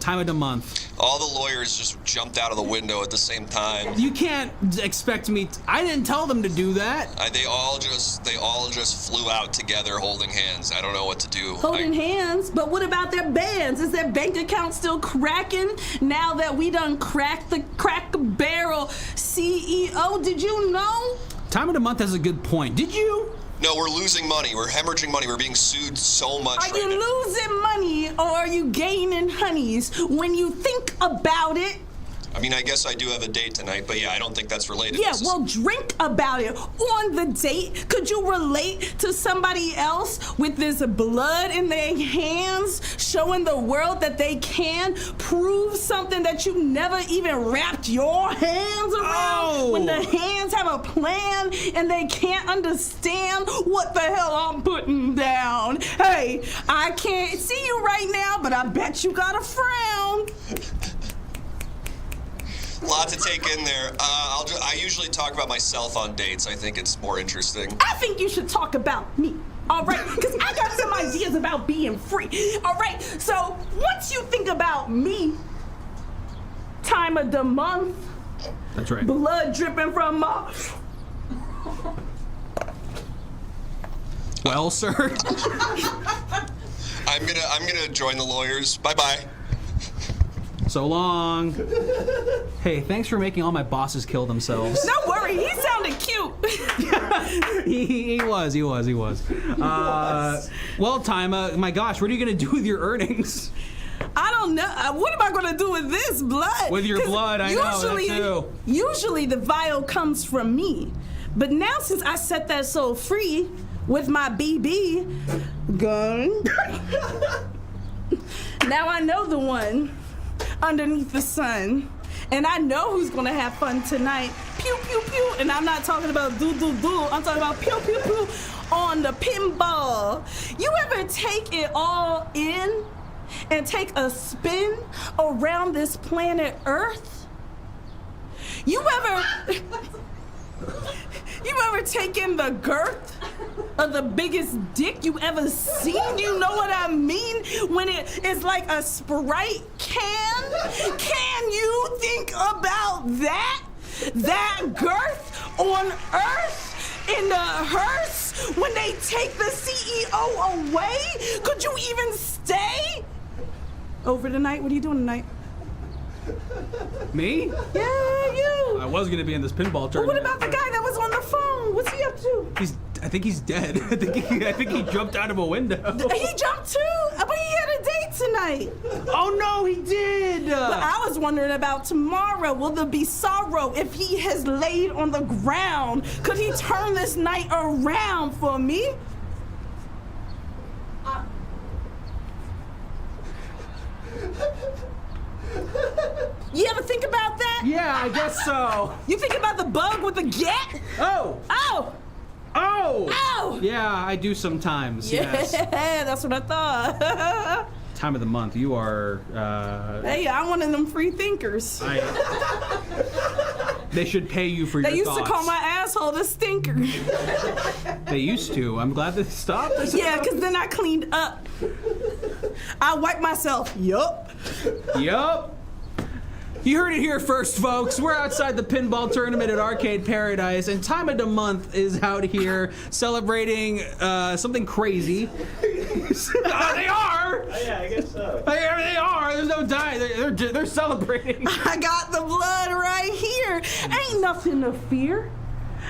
time of the month. All the lawyers just jumped out of the window at the same time. You can't expect me. I didn't tell them to do that. They all just flew out together holding hands. I don't know what to do. Holding hands? But what about their bands? Is their bank account still cracking now that we done cracked the Cracker Barrel CEO? Did you know? Time of the month has a good point. Did you? No, we're losing money. We're hemorrhaging money. We're being sued so much Are you losing money or are you gaining honeys? When you think about it. I mean, I guess I do have a date tonight, but yeah, I don't think that's related. Yeah, well, drink about it. On the date, could you relate to somebody else with this blood in their hands, showing the world that they can prove something that you never even wrapped your hands around? Oh. When the hands have a plan and they can't understand what the hell I'm putting down. Hey, I can't see you right now, but I bet you got a frown. Lot to take in there. I usually talk about myself on dates. I think it's more interesting. I think you should talk about me. All right, because I got some ideas about being free. All right, so once you think about me, time of the month, That's right. blood dripping from my... Well, sir. I'm gonna join the lawyers. Bye-bye. So long. Hey, thanks for making all my bosses kill themselves. Don't worry, he sounded cute. he was. Well, Tima, my gosh, what are you gonna do with your earnings? I don't know. What am I going to do with this blood? With your 'Cause blood, I know, that too. Usually the vial comes from me. But now since I set that soul free with my BB gun, now I know the one underneath the sun. And I know who's gonna have fun tonight. Pew, pew, pew. And I'm not talking about do, do, do. I'm talking about pew, pew, pew on the pinball. You ever take it all in and take a spin around this planet Earth? You ever taken the girth of the biggest dick you ever seen? You know what I mean? When it is like a Sprite can? Can you think about that? That girth on Earth? In the hearse? When they take the CEO away? Could you even stay? Over tonight? What are you doing tonight? Me? Yeah, you. I was gonna be in this pinball But tournament. what about the guy that was on the phone? What's he up to? I think he's dead. I think he jumped out of a window. He jumped too, but he had a date tonight. Oh no, he did. But I was wondering about tomorrow. Will there be sorrow if he has laid on the ground? Could he turn this night around for me? You ever think about that? Yeah, I guess so. You think about the bug with the get? Oh. Oh! Oh. Oh! Yeah, I do sometimes. Yeah, Yes. that's what I thought. Time of the month. You are. Hey, I'm one of them free thinkers. They should pay you for They your used thoughts. to call my asshole the stinker. They used to. I'm glad they stopped. Yeah, because then I cleaned up. I wiped myself. Yup. Yup. You heard it here first, folks. We're outside the pinball tournament at Arcade Paradise, and Time of the Month is out here celebrating something crazy. They are. Yeah, I guess so. They are. There's no die. They're celebrating. I got the blood right here. Ain't nothing to fear.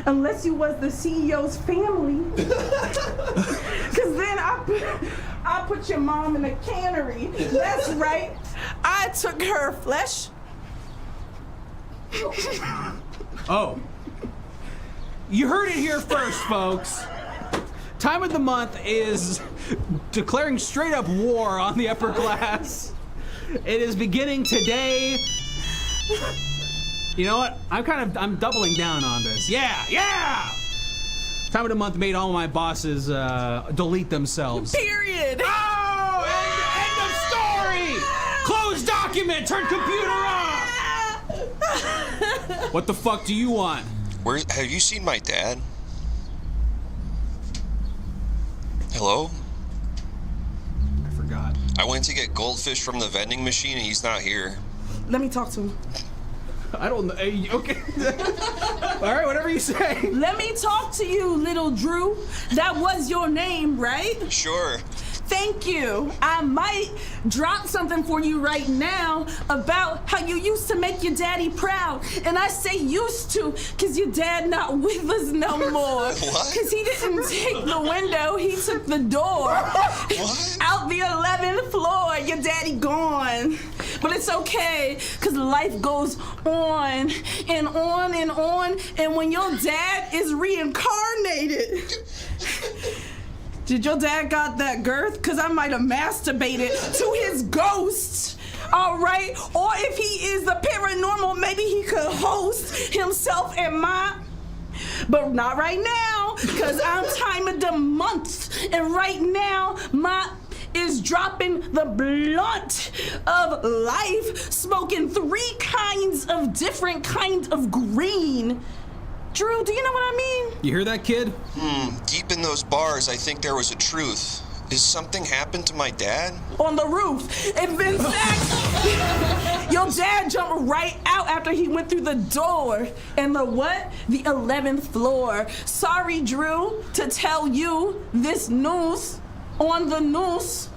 Unless you was the CEO's family. Because then I put your mom in a cannery. That's right. I took her flesh. Oh. You heard it here first, folks. Time of the Month is declaring straight up war on the upper class. It is beginning today. You know what? I'm doubling down on this. Yeah! Time of the Month made all my bosses delete themselves. Period. Oh! End of story! Close document! Turn computer off! What the fuck do you want? Have you seen my dad? Hello? I went to get goldfish from the vending machine and he's not here. Let me talk to him. I don't know. Okay. All right, whatever you say. Let me talk to you, little Drew. That was your name, right? Sure. Thank you. I might drop something for you right now about how you used to make your daddy proud. And I say used to because your dad not with us no more. What? Because he didn't take the window, he took the door. What? Out the 11th floor, your daddy gone. But it's okay, because life goes on and on and on. And when your dad is reincarnated... Did your dad got that girth? Because I might have masturbated to his ghost. All right? Or if he is the paranormal, maybe he could host himself and mine. But not right now, because I'm time of the month. And right now, my is dropping the blunt of life, smoking 3 kinds of different kinds of green. Drew, do you know what I mean? You hear that, kid? Deep in those bars, I think there was a truth. Is something happened to my dad? On the roof. In fact, your dad jumped right out after he went through the door. And the what? The 11th floor. Sorry, Drew, to tell you this news on the news.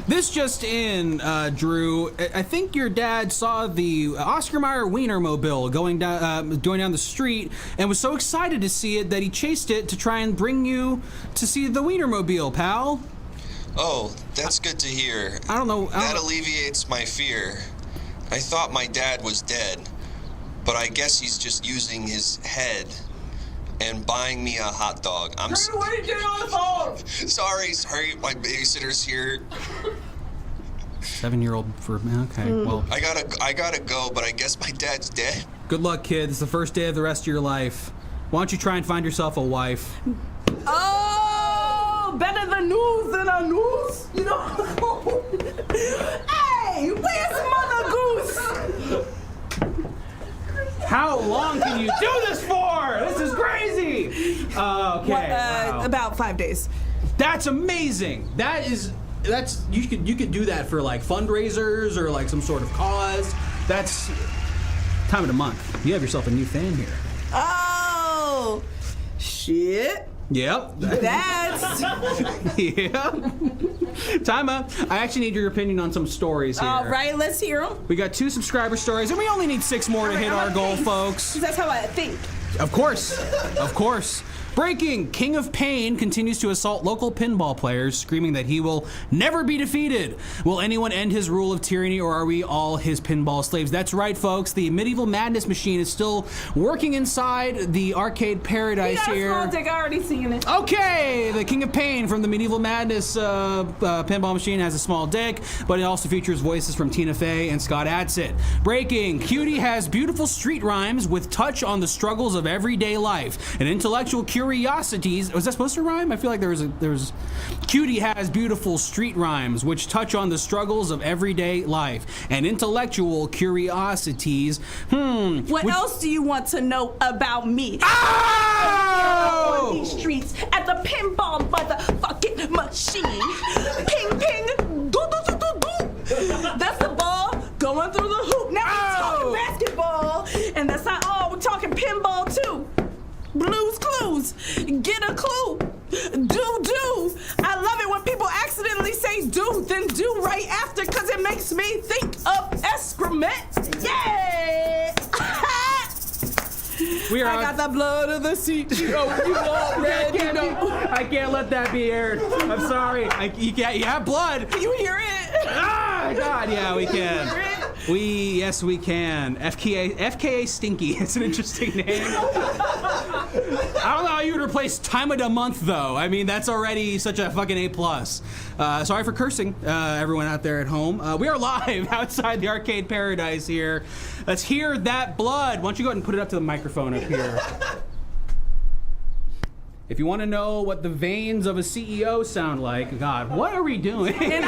This just in, Drew. I think your dad saw the Oscar Mayer Wienermobile going down the street and was so excited to see it that he chased it to try and bring you to see the Wienermobile, pal. Oh, that's good to hear. I don't know. That alleviates my fear. I thought my dad was dead, but I guess he's just using his head and buying me a hot dog. Drew, what are you doing on the phone? Sorry, my babysitter's here. 7-year-old for okay. Well, I gotta go, but I guess my dad's dead. good luck, kid. It's the first day of the rest of your life. Why don't you try and find yourself a wife? Oh, better the news than a news. You know? Hey, where's Mother Goose? How long can you do this for? This is crazy. Okay. Wow. About 5 days. That's amazing. That's you could do that for like fundraisers or like some sort of cause. That's time of the month. You have yourself a new fan here. Oh, shit. Yep. That's Yeah. Time-up. I actually need your opinion on some stories here. all right. Let's hear them. We got 2 subscriber stories, and we only need 6 more to hit our goal, folks. That's how I think. Of course. Of course. Breaking, King of Pain continues to assault local pinball players, screaming that he will never be defeated. Will anyone end his rule of tyranny, or are we all his pinball slaves? That's right, folks. The Medieval Madness machine is still working inside the arcade paradise You got a here. small dick, I already seen it. Okay, the King of Pain from the Medieval Madness pinball machine has a small dick, but it also features voices from Tina Fey and Scott Adsit. Breaking, Cutie has beautiful street rhymes with touch on the struggles of everyday life. An intellectual curiosities. Was that supposed to rhyme? I feel like there was. Cutie has beautiful street rhymes which touch on the struggles of everyday life. And intellectual curiosities. What else do you want to know about me? Oh! On these streets at the pinball motherfucking machine. Ping, ping, do, do, do, do, do. That's the ball going through the hoop. Now we're talking basketball, and that's not all. We're talking pinball too. Blues Clues. Get a clue. Do. I love it when people accidentally say do, then do right after, because it makes me think of excrement. Yeah. I got the blood of the sea. You already know. I can't let that be aired. I'm sorry. You have blood. Can you hear it? Ah, God, yeah, we can. Yes, we can. FKA Stinky. It's an interesting name. I don't know how you would replace Time of the Month, though. I mean, that's already such a fucking A+. Sorry for cursing, everyone out there at home. We are live outside the arcade paradise here. Let's hear that blood. Why don't you go ahead and put it up to the microphone up here. If you want to know what the veins of a CEO sound like, God, what are we doing? And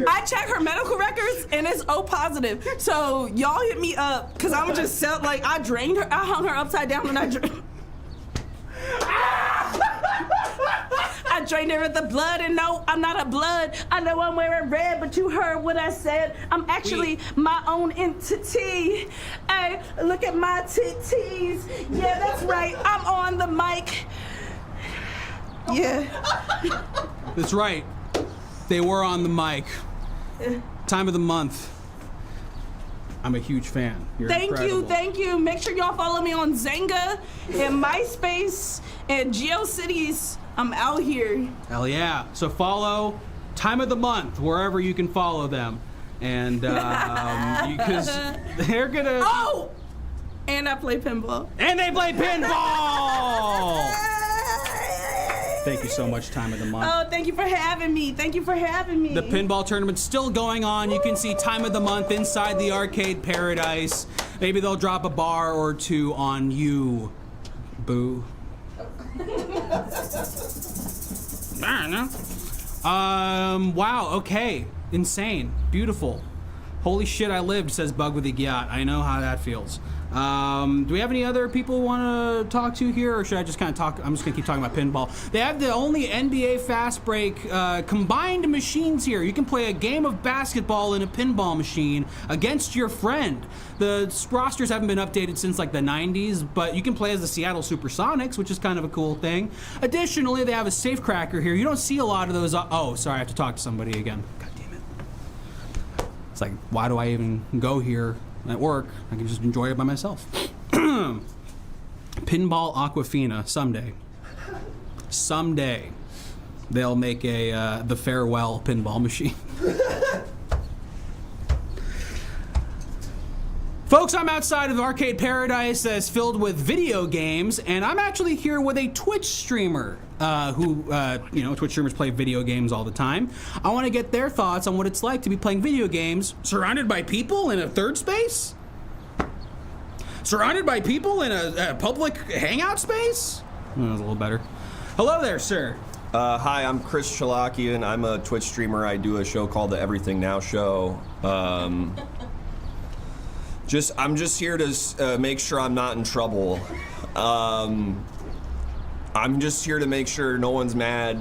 I check her medical records and it's O positive. So y'all hit me up because I'm just like I drained her. I hung her upside down and I drained her of the blood, and no, I'm not a blood. I know I'm wearing red, but you heard what I said. I'm actually my own entity. Hey, look at my titties. Yeah, that's right. I'm on the mic. Yeah. That's right. They were on the mic. Time of the month. I'm a huge fan. You're incredible. Thank you. Make sure y'all follow me on Zynga and MySpace and GeoCities. I'm out here. Hell yeah. So follow Time of the Month wherever you can follow them. And because they're gonna... Oh! And I play pinball. And they play pinball! Thank you so much, Time of the Month. Oh, thank you for having me. The pinball tournament's still going on. You can see Time of the Month inside the arcade paradise. Maybe they'll drop a bar or two on you. Boo. I don't know. Wow, okay. Insane. Beautiful. Holy shit, I lived, says Bug with a Gyat. I know how that feels. Do we have any other people want to talk to here, or should I just kind of talk? I'm just going to keep talking about pinball. They have the only NBA Fast Break combined machines here. You can play a game of basketball in a pinball machine against your friend. The rosters haven't been updated since like the 90s, but you can play as the Seattle Supersonics, which is kind of a cool thing. Additionally, they have a safe cracker here. You don't see a lot of those. Oh, sorry, I have to talk to somebody again. God damn it. It's like, why do I even go here? At work, I can just enjoy it by myself. Pinball Aquafina, someday they'll make a the farewell pinball machine. Folks, I'm outside of Arcade Paradise that's filled with video games, and I'm actually here with a Twitch streamer who, Twitch streamers play video games all the time. I want to get their thoughts on what it's like to be playing video games surrounded by people in a third space? Surrounded by people in a public hangout space? That was a little better. Hello there, sir. Hi, I'm Chris Chalakian. I'm a Twitch streamer. I do a show called the Everything Now Show. I'm just here to make sure I'm not in trouble. I'm just here to make sure no one's mad.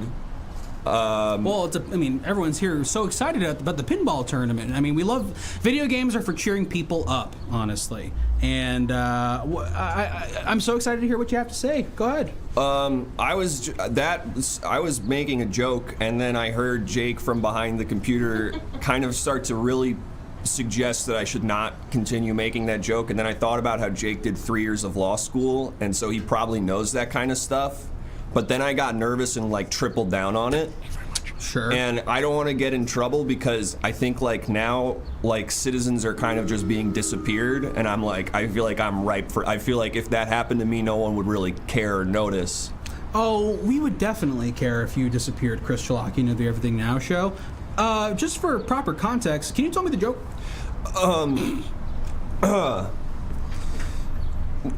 Everyone's here so excited about the pinball tournament. I mean, we love video games are for cheering people up, honestly. And I'm so excited to hear what you have to say. Go ahead. I was making a joke, and then I heard Jake from behind the computer kind of start to really suggest that I should not continue making that joke, and then I thought about how Jake did 3 years of law school, and so he probably knows that kind of stuff. But then I got nervous and tripled down on it. Sure. And I don't want to get in trouble because I think now citizens are kind of just being disappeared, and I feel like I'm ripe for. I feel like if that happened to me, no one would really care or notice. Oh, we would definitely care if you disappeared, Chris Chalakian of the Everything Now Show. Just for proper context, can you tell me the joke?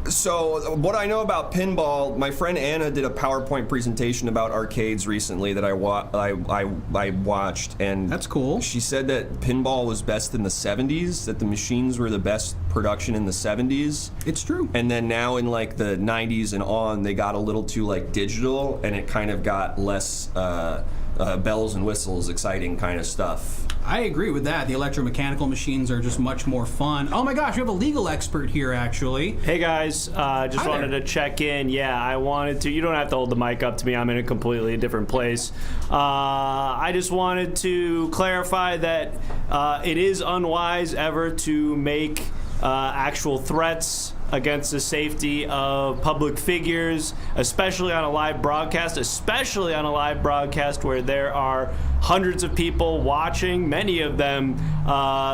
So what I know about pinball, my friend Anna did a PowerPoint presentation about arcades recently that I watched, and that's cool. She said that pinball was best in the 70s, that the machines were the best production in the 70s. It's true. And then now in the 90s and on, they got a little too digital, and it kind of got less bells and whistles, exciting kind of stuff. I agree with that. The electromechanical machines are just much more fun. Oh my gosh, we have a legal expert here, actually. Hey guys, just wanted to check in. Yeah, I wanted to. You don't have to hold the mic up to me. I'm in a completely different place. I just wanted to clarify that it is unwise ever to make actual threats against the safety of public figures, especially on a live broadcast, where there are hundreds of people watching, many of them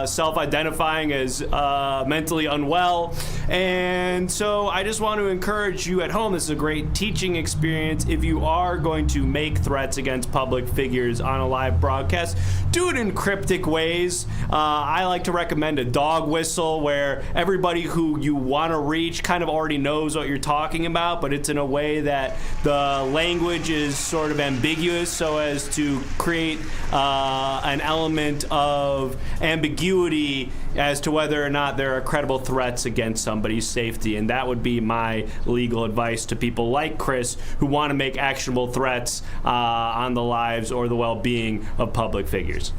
self-identifying as mentally unwell. And so I just want to encourage you at home, this is a great teaching experience. If you are going to make threats against public figures on a live broadcast, do it in cryptic ways. I like to recommend a dog whistle where everybody who you want to reach kind of already knows what you're talking about, but it's in a way that the language is sort of ambiguous so as to create create an element of ambiguity as to whether or not there are credible threats against somebody's safety. And that would be my legal advice to people like Chris who want to make actionable threats on the lives or the well-being of public figures.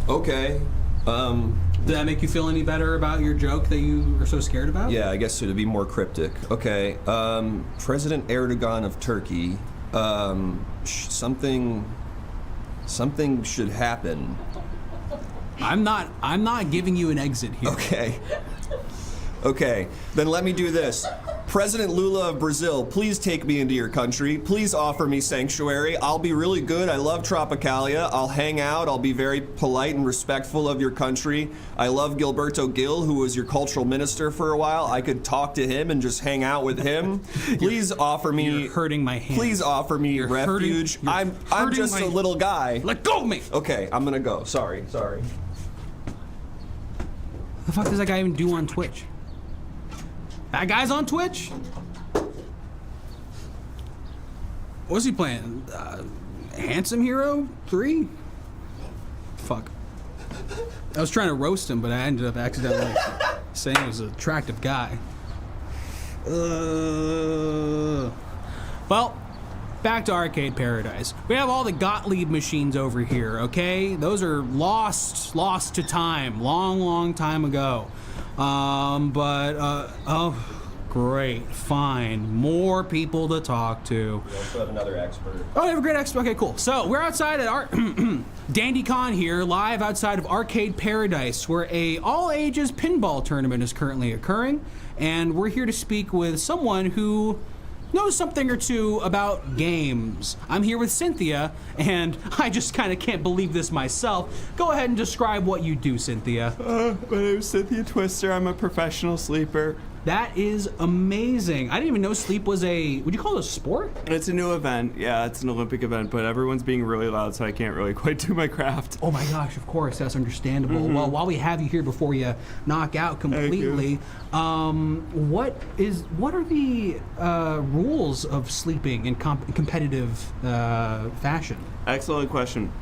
Okay. Did that make you feel any better about your joke that you are so scared about? Yeah, I guess so, to be more cryptic. Okay. President Erdogan of Turkey. Something should happen. I'm not giving you an exit here. Okay, then let me do this. President Lula of Brazil, please take me into your country. Please offer me sanctuary. I'll be really good. I love Tropicalia. I'll hang out. I'll be very polite and respectful of your country. I love Gilberto Gil, who was your cultural minister for a while. I could talk to him and just hang out with him. Please offer me... You're hurting my hand. Please offer me refuge. I'm just a little guy. Let go of me! Okay, I'm gonna go. Sorry. The fuck does that guy even do on Twitch? That guy's on Twitch? What's he playing? Handsome Hero 3? Fuck. I was trying to roast him, but I ended up accidentally saying he was an attractive guy. Well, back to Arcade Paradise. We have all the Gottlieb machines over here, okay? Those are lost to time, long time ago. Oh, great, fine. More people to talk to. We also have another expert. Oh, we have a great expert. Okay, cool. So we're outside at DandyCon here, live outside of Arcade Paradise, where a all-ages pinball tournament is currently occurring, and we're here to speak with someone who knows something or two about games. I'm here with Cynthia, and I just kind of can't believe this myself. Go ahead and describe what you do, Cynthia. My name is Cynthia Twister. I'm a professional sleeper. That is amazing. I didn't even know sleep was would you call it a sport? It's a new event. Yeah, it's an Olympic event, but everyone's being really loud, so I can't really quite do my craft. Oh my gosh, of course, that's understandable. Mm-hmm. Well, while we have you here before you knock out completely, what are the rules of sleeping in competitive fashion? Excellent question.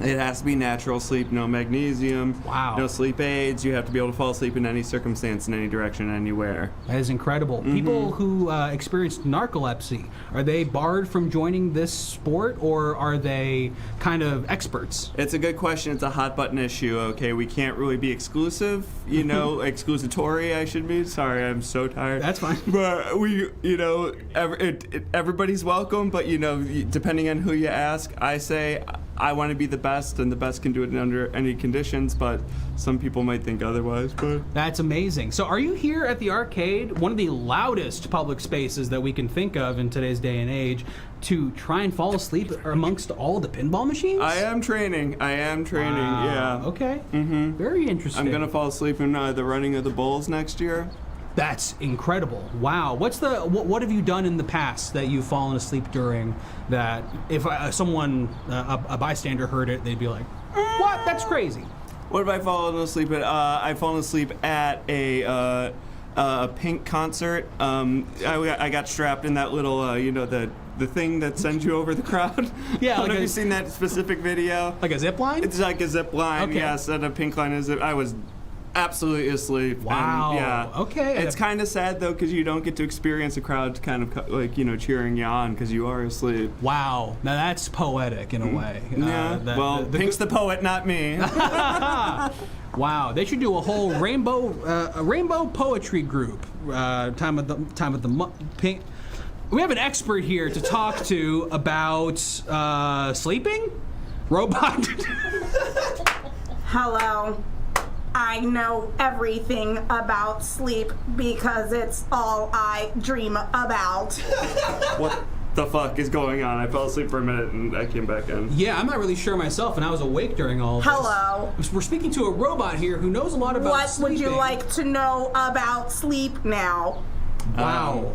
It has to be natural sleep, no magnesium, no sleep aids. You have to be able to fall asleep in any circumstance, in any direction, anywhere. That is incredible. Mm-hmm. People who experience narcolepsy, are they barred from joining this sport, or are they kind of experts? It's a good question. It's a hot button issue, okay? We can't really be exclusive, exclusatory, I should be. Sorry, I'm so tired. That's fine. But everybody's welcome, but, depending on who you ask, I say I want to be the best, and the best can do it under any conditions, but some people might think otherwise. But that's amazing. So are you here at the arcade, one of the loudest public spaces that we can think of in today's day and age, to try and fall asleep amongst all the pinball machines? I am training, yeah. Okay. Mm-hmm. Very interesting. I'm going to fall asleep in the running of the Bulls next year. That's incredible. Wow. What have you done in the past that you've fallen asleep during that if someone, a bystander heard it, they'd be like, what? That's crazy. What have I fallen asleep at? I've fallen asleep at a Pink concert. I got strapped in that little, the thing that sends you over the crowd. Yeah. Have you seen that specific video? Like a zip line? It's like a zip line, okay. Yes, and a Pink line is I was absolutely asleep. Wow. And, yeah. Okay. It's kind of sad though, because you don't get to experience a crowd kind of cheering you on because you are asleep. Wow. Now that's poetic in a way. Yeah. Pink's the poet, not me. Wow. They should do a whole rainbow poetry group. Time of the month. Pink. We have an expert here to talk to about sleeping. Robot. Hello. I know everything about sleep because it's all I dream about. What the fuck is going on? I fell asleep for a minute and I came back in. Yeah, I'm not really sure myself, and I was awake during all of this. Hello. We're speaking to a robot here who knows a lot about sleeping. What would you like to know about sleep now? Wow.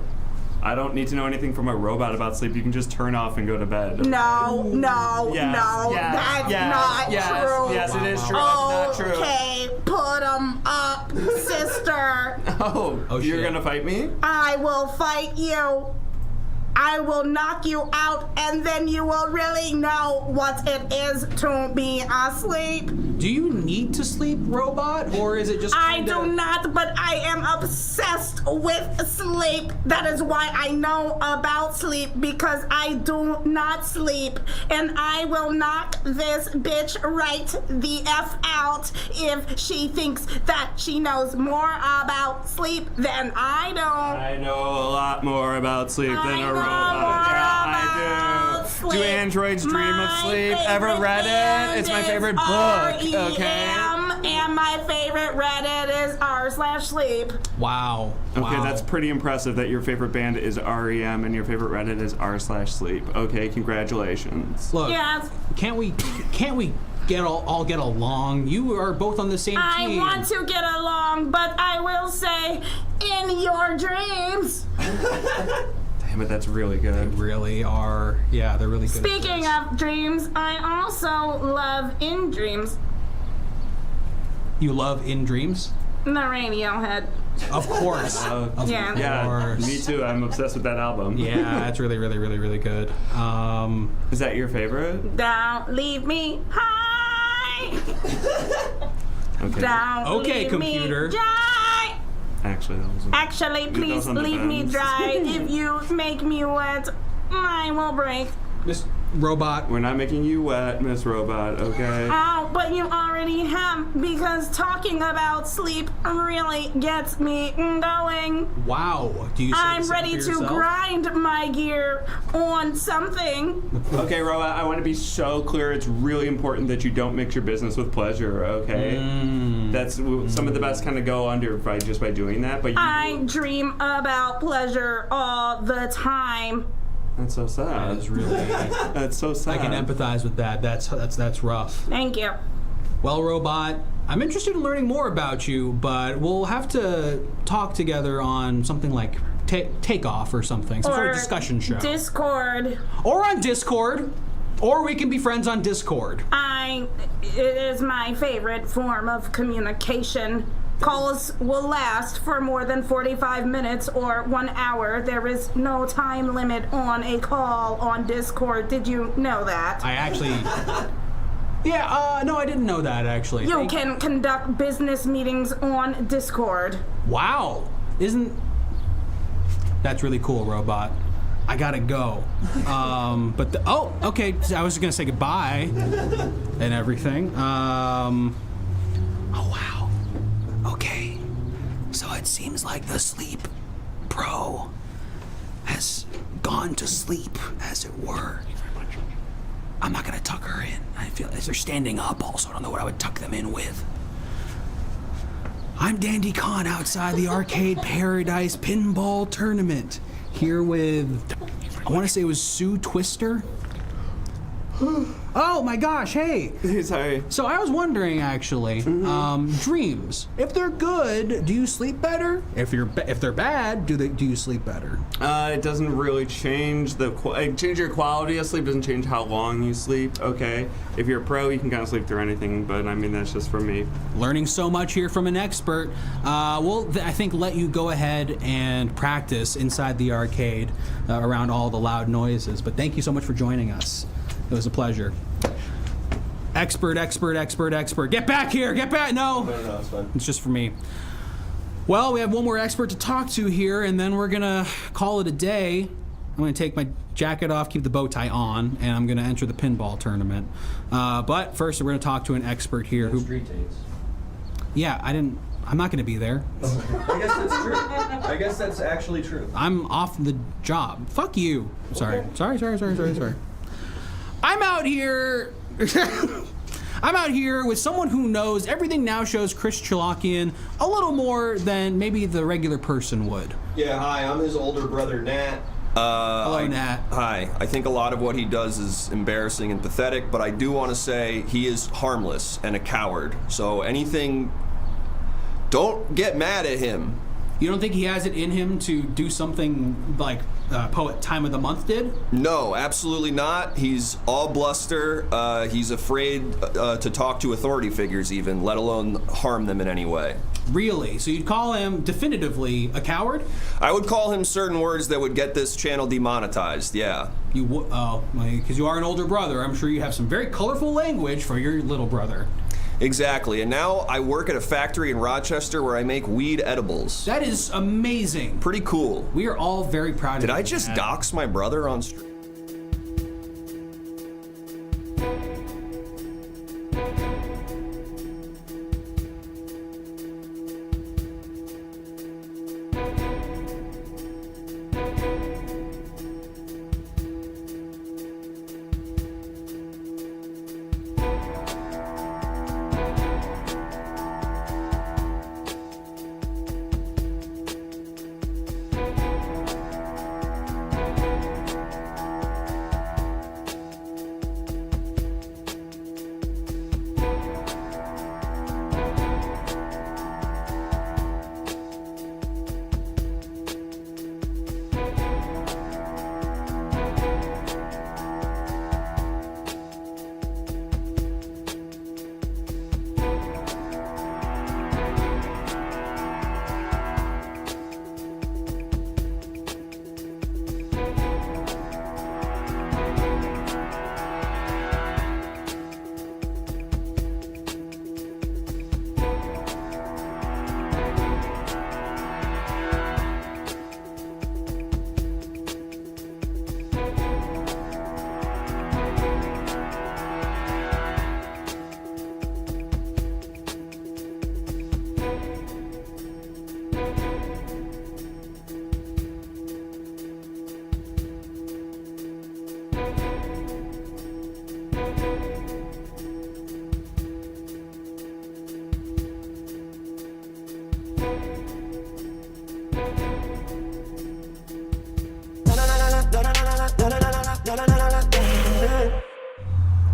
I don't need to know anything from a robot about sleep. You can just turn off and go to bed. No, that's not true. Yes, it is true. That's not true. Okay, put them up, sister. Oh, you're gonna fight me? I will fight you. I will knock you out, and then you will really know what it is to be asleep. Do you need to sleep, robot, or is it just I do not, but I am obsessed with sleep. That is why I know about sleep, because I do not sleep. And I will knock this bitch right the F out if she thinks that she knows more about sleep than I do. I know a lot more about sleep than a robot. I do. Sleep. Do androids dream of sleep? Ever read it? It's my favorite book. Okay. And my favorite Reddit is r/sleep. Wow. Okay, Wow. that's pretty impressive that your favorite band is REM and your favorite Reddit is r/sleep. Okay, congratulations. Look, Yes. can't we all get along? You are both on the same I team. want to get along, but I will say, in your dreams. Damn it, that's really They good. really are. Yeah, they're really good. at Speaking this. of dreams, I also love In Dreams, You love In Dreams? the Radiohead. Of course. Of Yeah. Yeah, course. me too. I'm obsessed with that album. Yeah, that's really, really, really, really good. Is that your favorite? Don't leave me high. Okay. Don't Okay, leave computer. me dry. Actually, that was Actually, please on the leave me fence. dry. If you make me wet, I will break. Miss Robot. We're not making you wet, Miss Robot, okay? Oh, but you already have, because talking about sleep really gets me going. Wow. Do you say I'm the same ready for to yourself? grind my gear on something. Okay, Robot, I want to be so clear. It's really important that you don't mix your business with pleasure, okay? That's some of the best kind of go under by doing that, but you, I dream about pleasure all the time. that's so sad. That's really. That's so sad. I can empathize with that. That's rough. Thank you. Well, Robot, I'm interested in learning more about you, but we'll have to talk together on something like Takeoff or something, some sort of discussion show, Discord. or on Discord, or we can be friends on Discord. It is my favorite form of communication. Calls will last for more than 45 minutes or 1 hour. There is no time limit on a call on Discord. Did you know that? I actually. Yeah, no, I didn't know that actually. You can conduct business meetings on Discord. Wow, that's really cool, Robot. I gotta go. Okay. I was gonna say goodbye and everything. Oh wow. Okay. So it seems like the sleep pro has gone to sleep, as it were. I'm not gonna tuck her in. I feel as they're standing up also. I don't know what I would tuck them in with. I'm Dandy Khan outside the Arcade Paradise Pinball Tournament. Here with, I want to say it was Sue Twister. Oh my gosh, hey. Sorry. So I was wondering actually, dreams. If they're good, do you sleep better? If they're bad, do you sleep better? It doesn't really change change your quality of sleep. Doesn't change how long you sleep. Okay. If you're a pro, you can kind of sleep through anything. But I mean, that's just for me. Learning so much here from an expert. I think let you go ahead and practice inside the arcade around all the loud noises. But thank you so much for joining us. It was a pleasure. Expert. Get back here. Get back. No, it's fine. it's just for me. Well, we have one more expert to talk to here, and then we're gonna call it a day. I'm gonna take my jacket off, keep the bow tie on, and I'm gonna enter the pinball tournament. But first, we're gonna talk to an expert here who. Street dates. Yeah, I'm not gonna be there. I guess that's true. I guess that's actually true. I'm off the job. Fuck you. Sorry. I'm out here. I'm out here with someone who knows Everything Now Show's Chris Chalakian a little more than maybe the regular person would. Yeah, hi, I'm his older brother, Nat. Hello, Nat. Hi. I think a lot of what he does is embarrassing and pathetic, but I do want to say he is harmless and a coward. So don't get mad at him. You don't think he has it in him to do something like Poet Time of the Month did? No, absolutely not. He's all bluster. He's afraid to talk to authority figures even, let alone harm them in any way. Really? So you'd call him definitively a coward? I would call him certain words that would get this channel demonetized, yeah. You would? Oh, because you are an older brother. I'm sure you have some very colorful language for your little brother. Exactly, and now I work at a factory in Rochester where I make weed edibles. That is amazing. Pretty cool. We are all very proud of you. Did I just Dad. dox my brother on stream?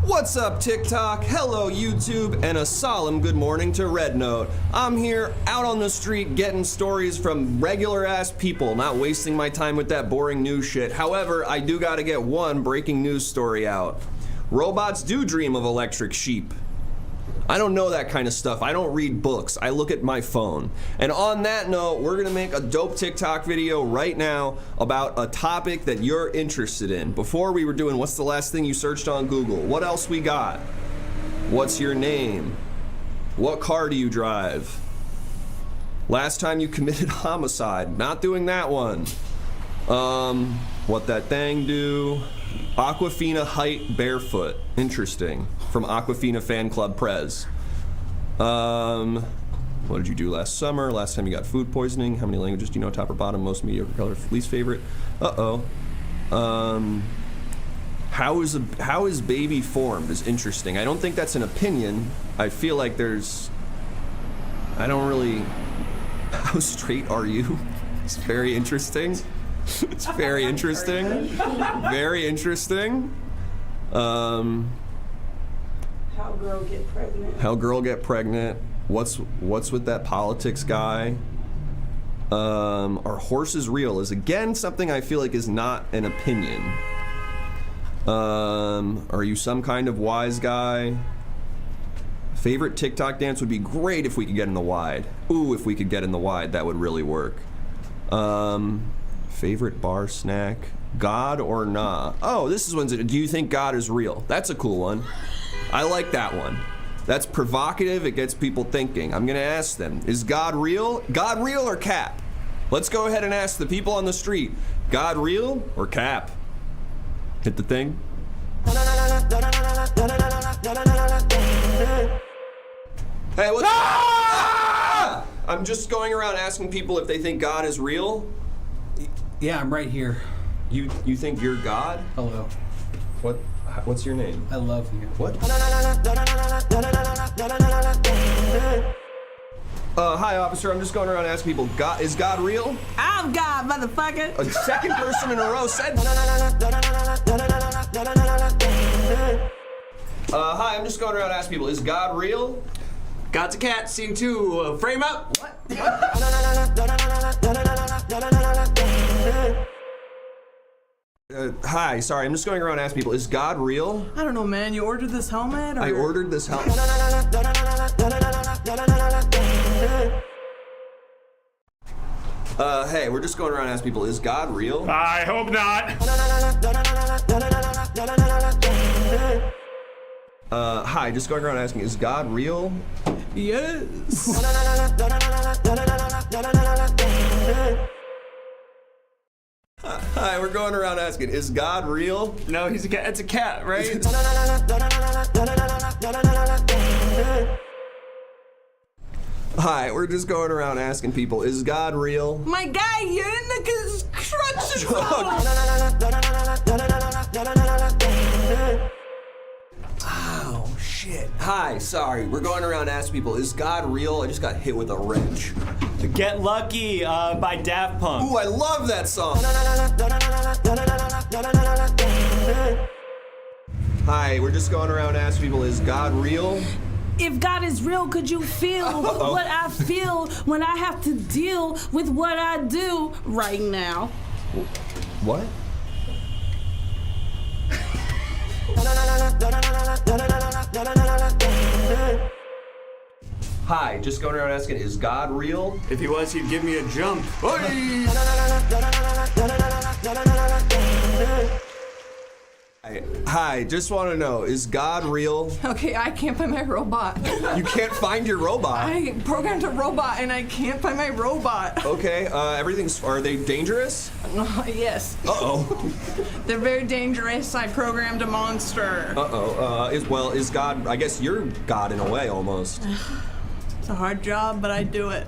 What's up, TikTok? Hello, YouTube, and a solemn good morning to Red Note. I'm here out on the street getting stories from regular ass people, not wasting my time with that boring news shit. However, I do gotta get one breaking news story out. Robots do dream of electric sheep. I don't know that kind of stuff. I don't read books. I look at my phone. And on that note, we're gonna make a dope TikTok video right now about a topic that you're interested in. Before we were doing, what's the last thing you searched on Google? What else we got? What's your name? What car do you drive? Last time you committed homicide. Not doing that one. What that thing do? Aquafina height barefoot. Interesting. From Aquafina Fan Club Prez. What did you do last summer? Last time you got food poisoning? How many languages do you know? Top or bottom? Most mediocre color? Least favorite? Uh-oh. How is baby formed is interesting. I don't think that's an opinion. I feel like there's... I don't really... How straight are you? It's very interesting. It's very interesting. Very interesting. How girl get pregnant. How girl get pregnant. What's with that politics guy? Are horses real? Is again something I feel like is not an opinion. Are you some kind of wise guy? Favorite TikTok dance would be great if we could get in the wide. Ooh, if we could get in the wide, that would really work. Favorite bar snack? God or nah? Oh, this is one. Do you think God is real? That's a cool one. I like that one. That's provocative. It gets people thinking. I'm gonna ask them, is God real? God real or cap? Let's go ahead and ask the people on the street. God real or cap? Hit the thing. Hey, what's up? I'm just going around asking people if they think God is real. Yeah, I'm right here. You think you're God? Hello. What's your name? I love you. What? Hi, officer. I'm just going around asking people, is God real? I'm God, motherfucker. A second person in a row said. Hi, I'm just going around asking people, is God real? God's a cat, scene 2, frame up. Hi, sorry, I'm just going around asking people, is God real? I don't know, man. You ordered this helmet? Or? I ordered this helmet. Hey, we're just going around asking people, is God real? I hope not. Hi, just going around asking, is God real? Yes. Hi, we're going around asking, is God real? No, he's a cat. It's a cat, right? Hi, we're just going around asking people, is God real? My guy, you're in the construction zone. Oh, shit. Hi, sorry. We're going around asking people, is God real? I just got hit with a wrench. Get Lucky by Daft Punk. Ooh, I love that song. Hi, we're just going around asking people, is God real? If God is real, could you feel what I feel when I have to deal with what I do right now? What? Hi, just going around asking, is God real? If he was, he'd give me a jump. Hi, just want to know, is God real? Okay, I can't find my robot. You can't find your robot. I programmed a robot and I can't find my robot. Okay, are they dangerous? Yes. Uh-oh. They're very dangerous. I programmed a monster. Uh-oh. Is God, I guess you're God in a way, almost. It's a hard job, but I do it.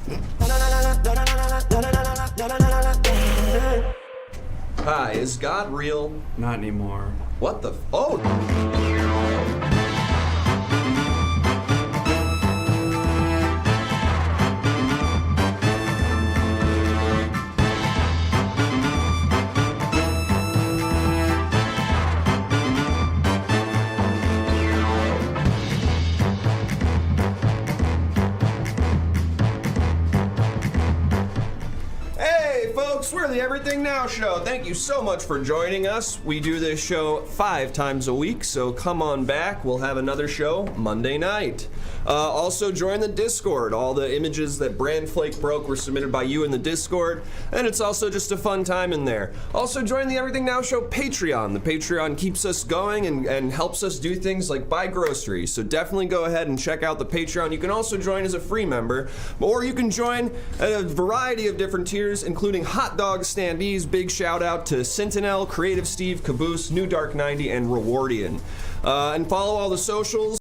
Hi, is God real? Not anymore. What the oh! We're the Everything Now Show. Thank you so much for joining us. We do this show 5 times a week, so come on back. We'll have another show Monday night. Also, join the Discord. All the images that Brand Flake broke were submitted by you in the Discord, and it's also just a fun time in there. Also, join the Everything Now Show Patreon. The Patreon keeps us going and helps us do things like buy groceries, so definitely go ahead and check out the Patreon. You can also join as a free member, or you can join at a variety of different tiers, including hot dog standees. Big shout out to Sentinel, Creative Steve, Caboose, New Dark 90, and Rewardian. And follow all the socials.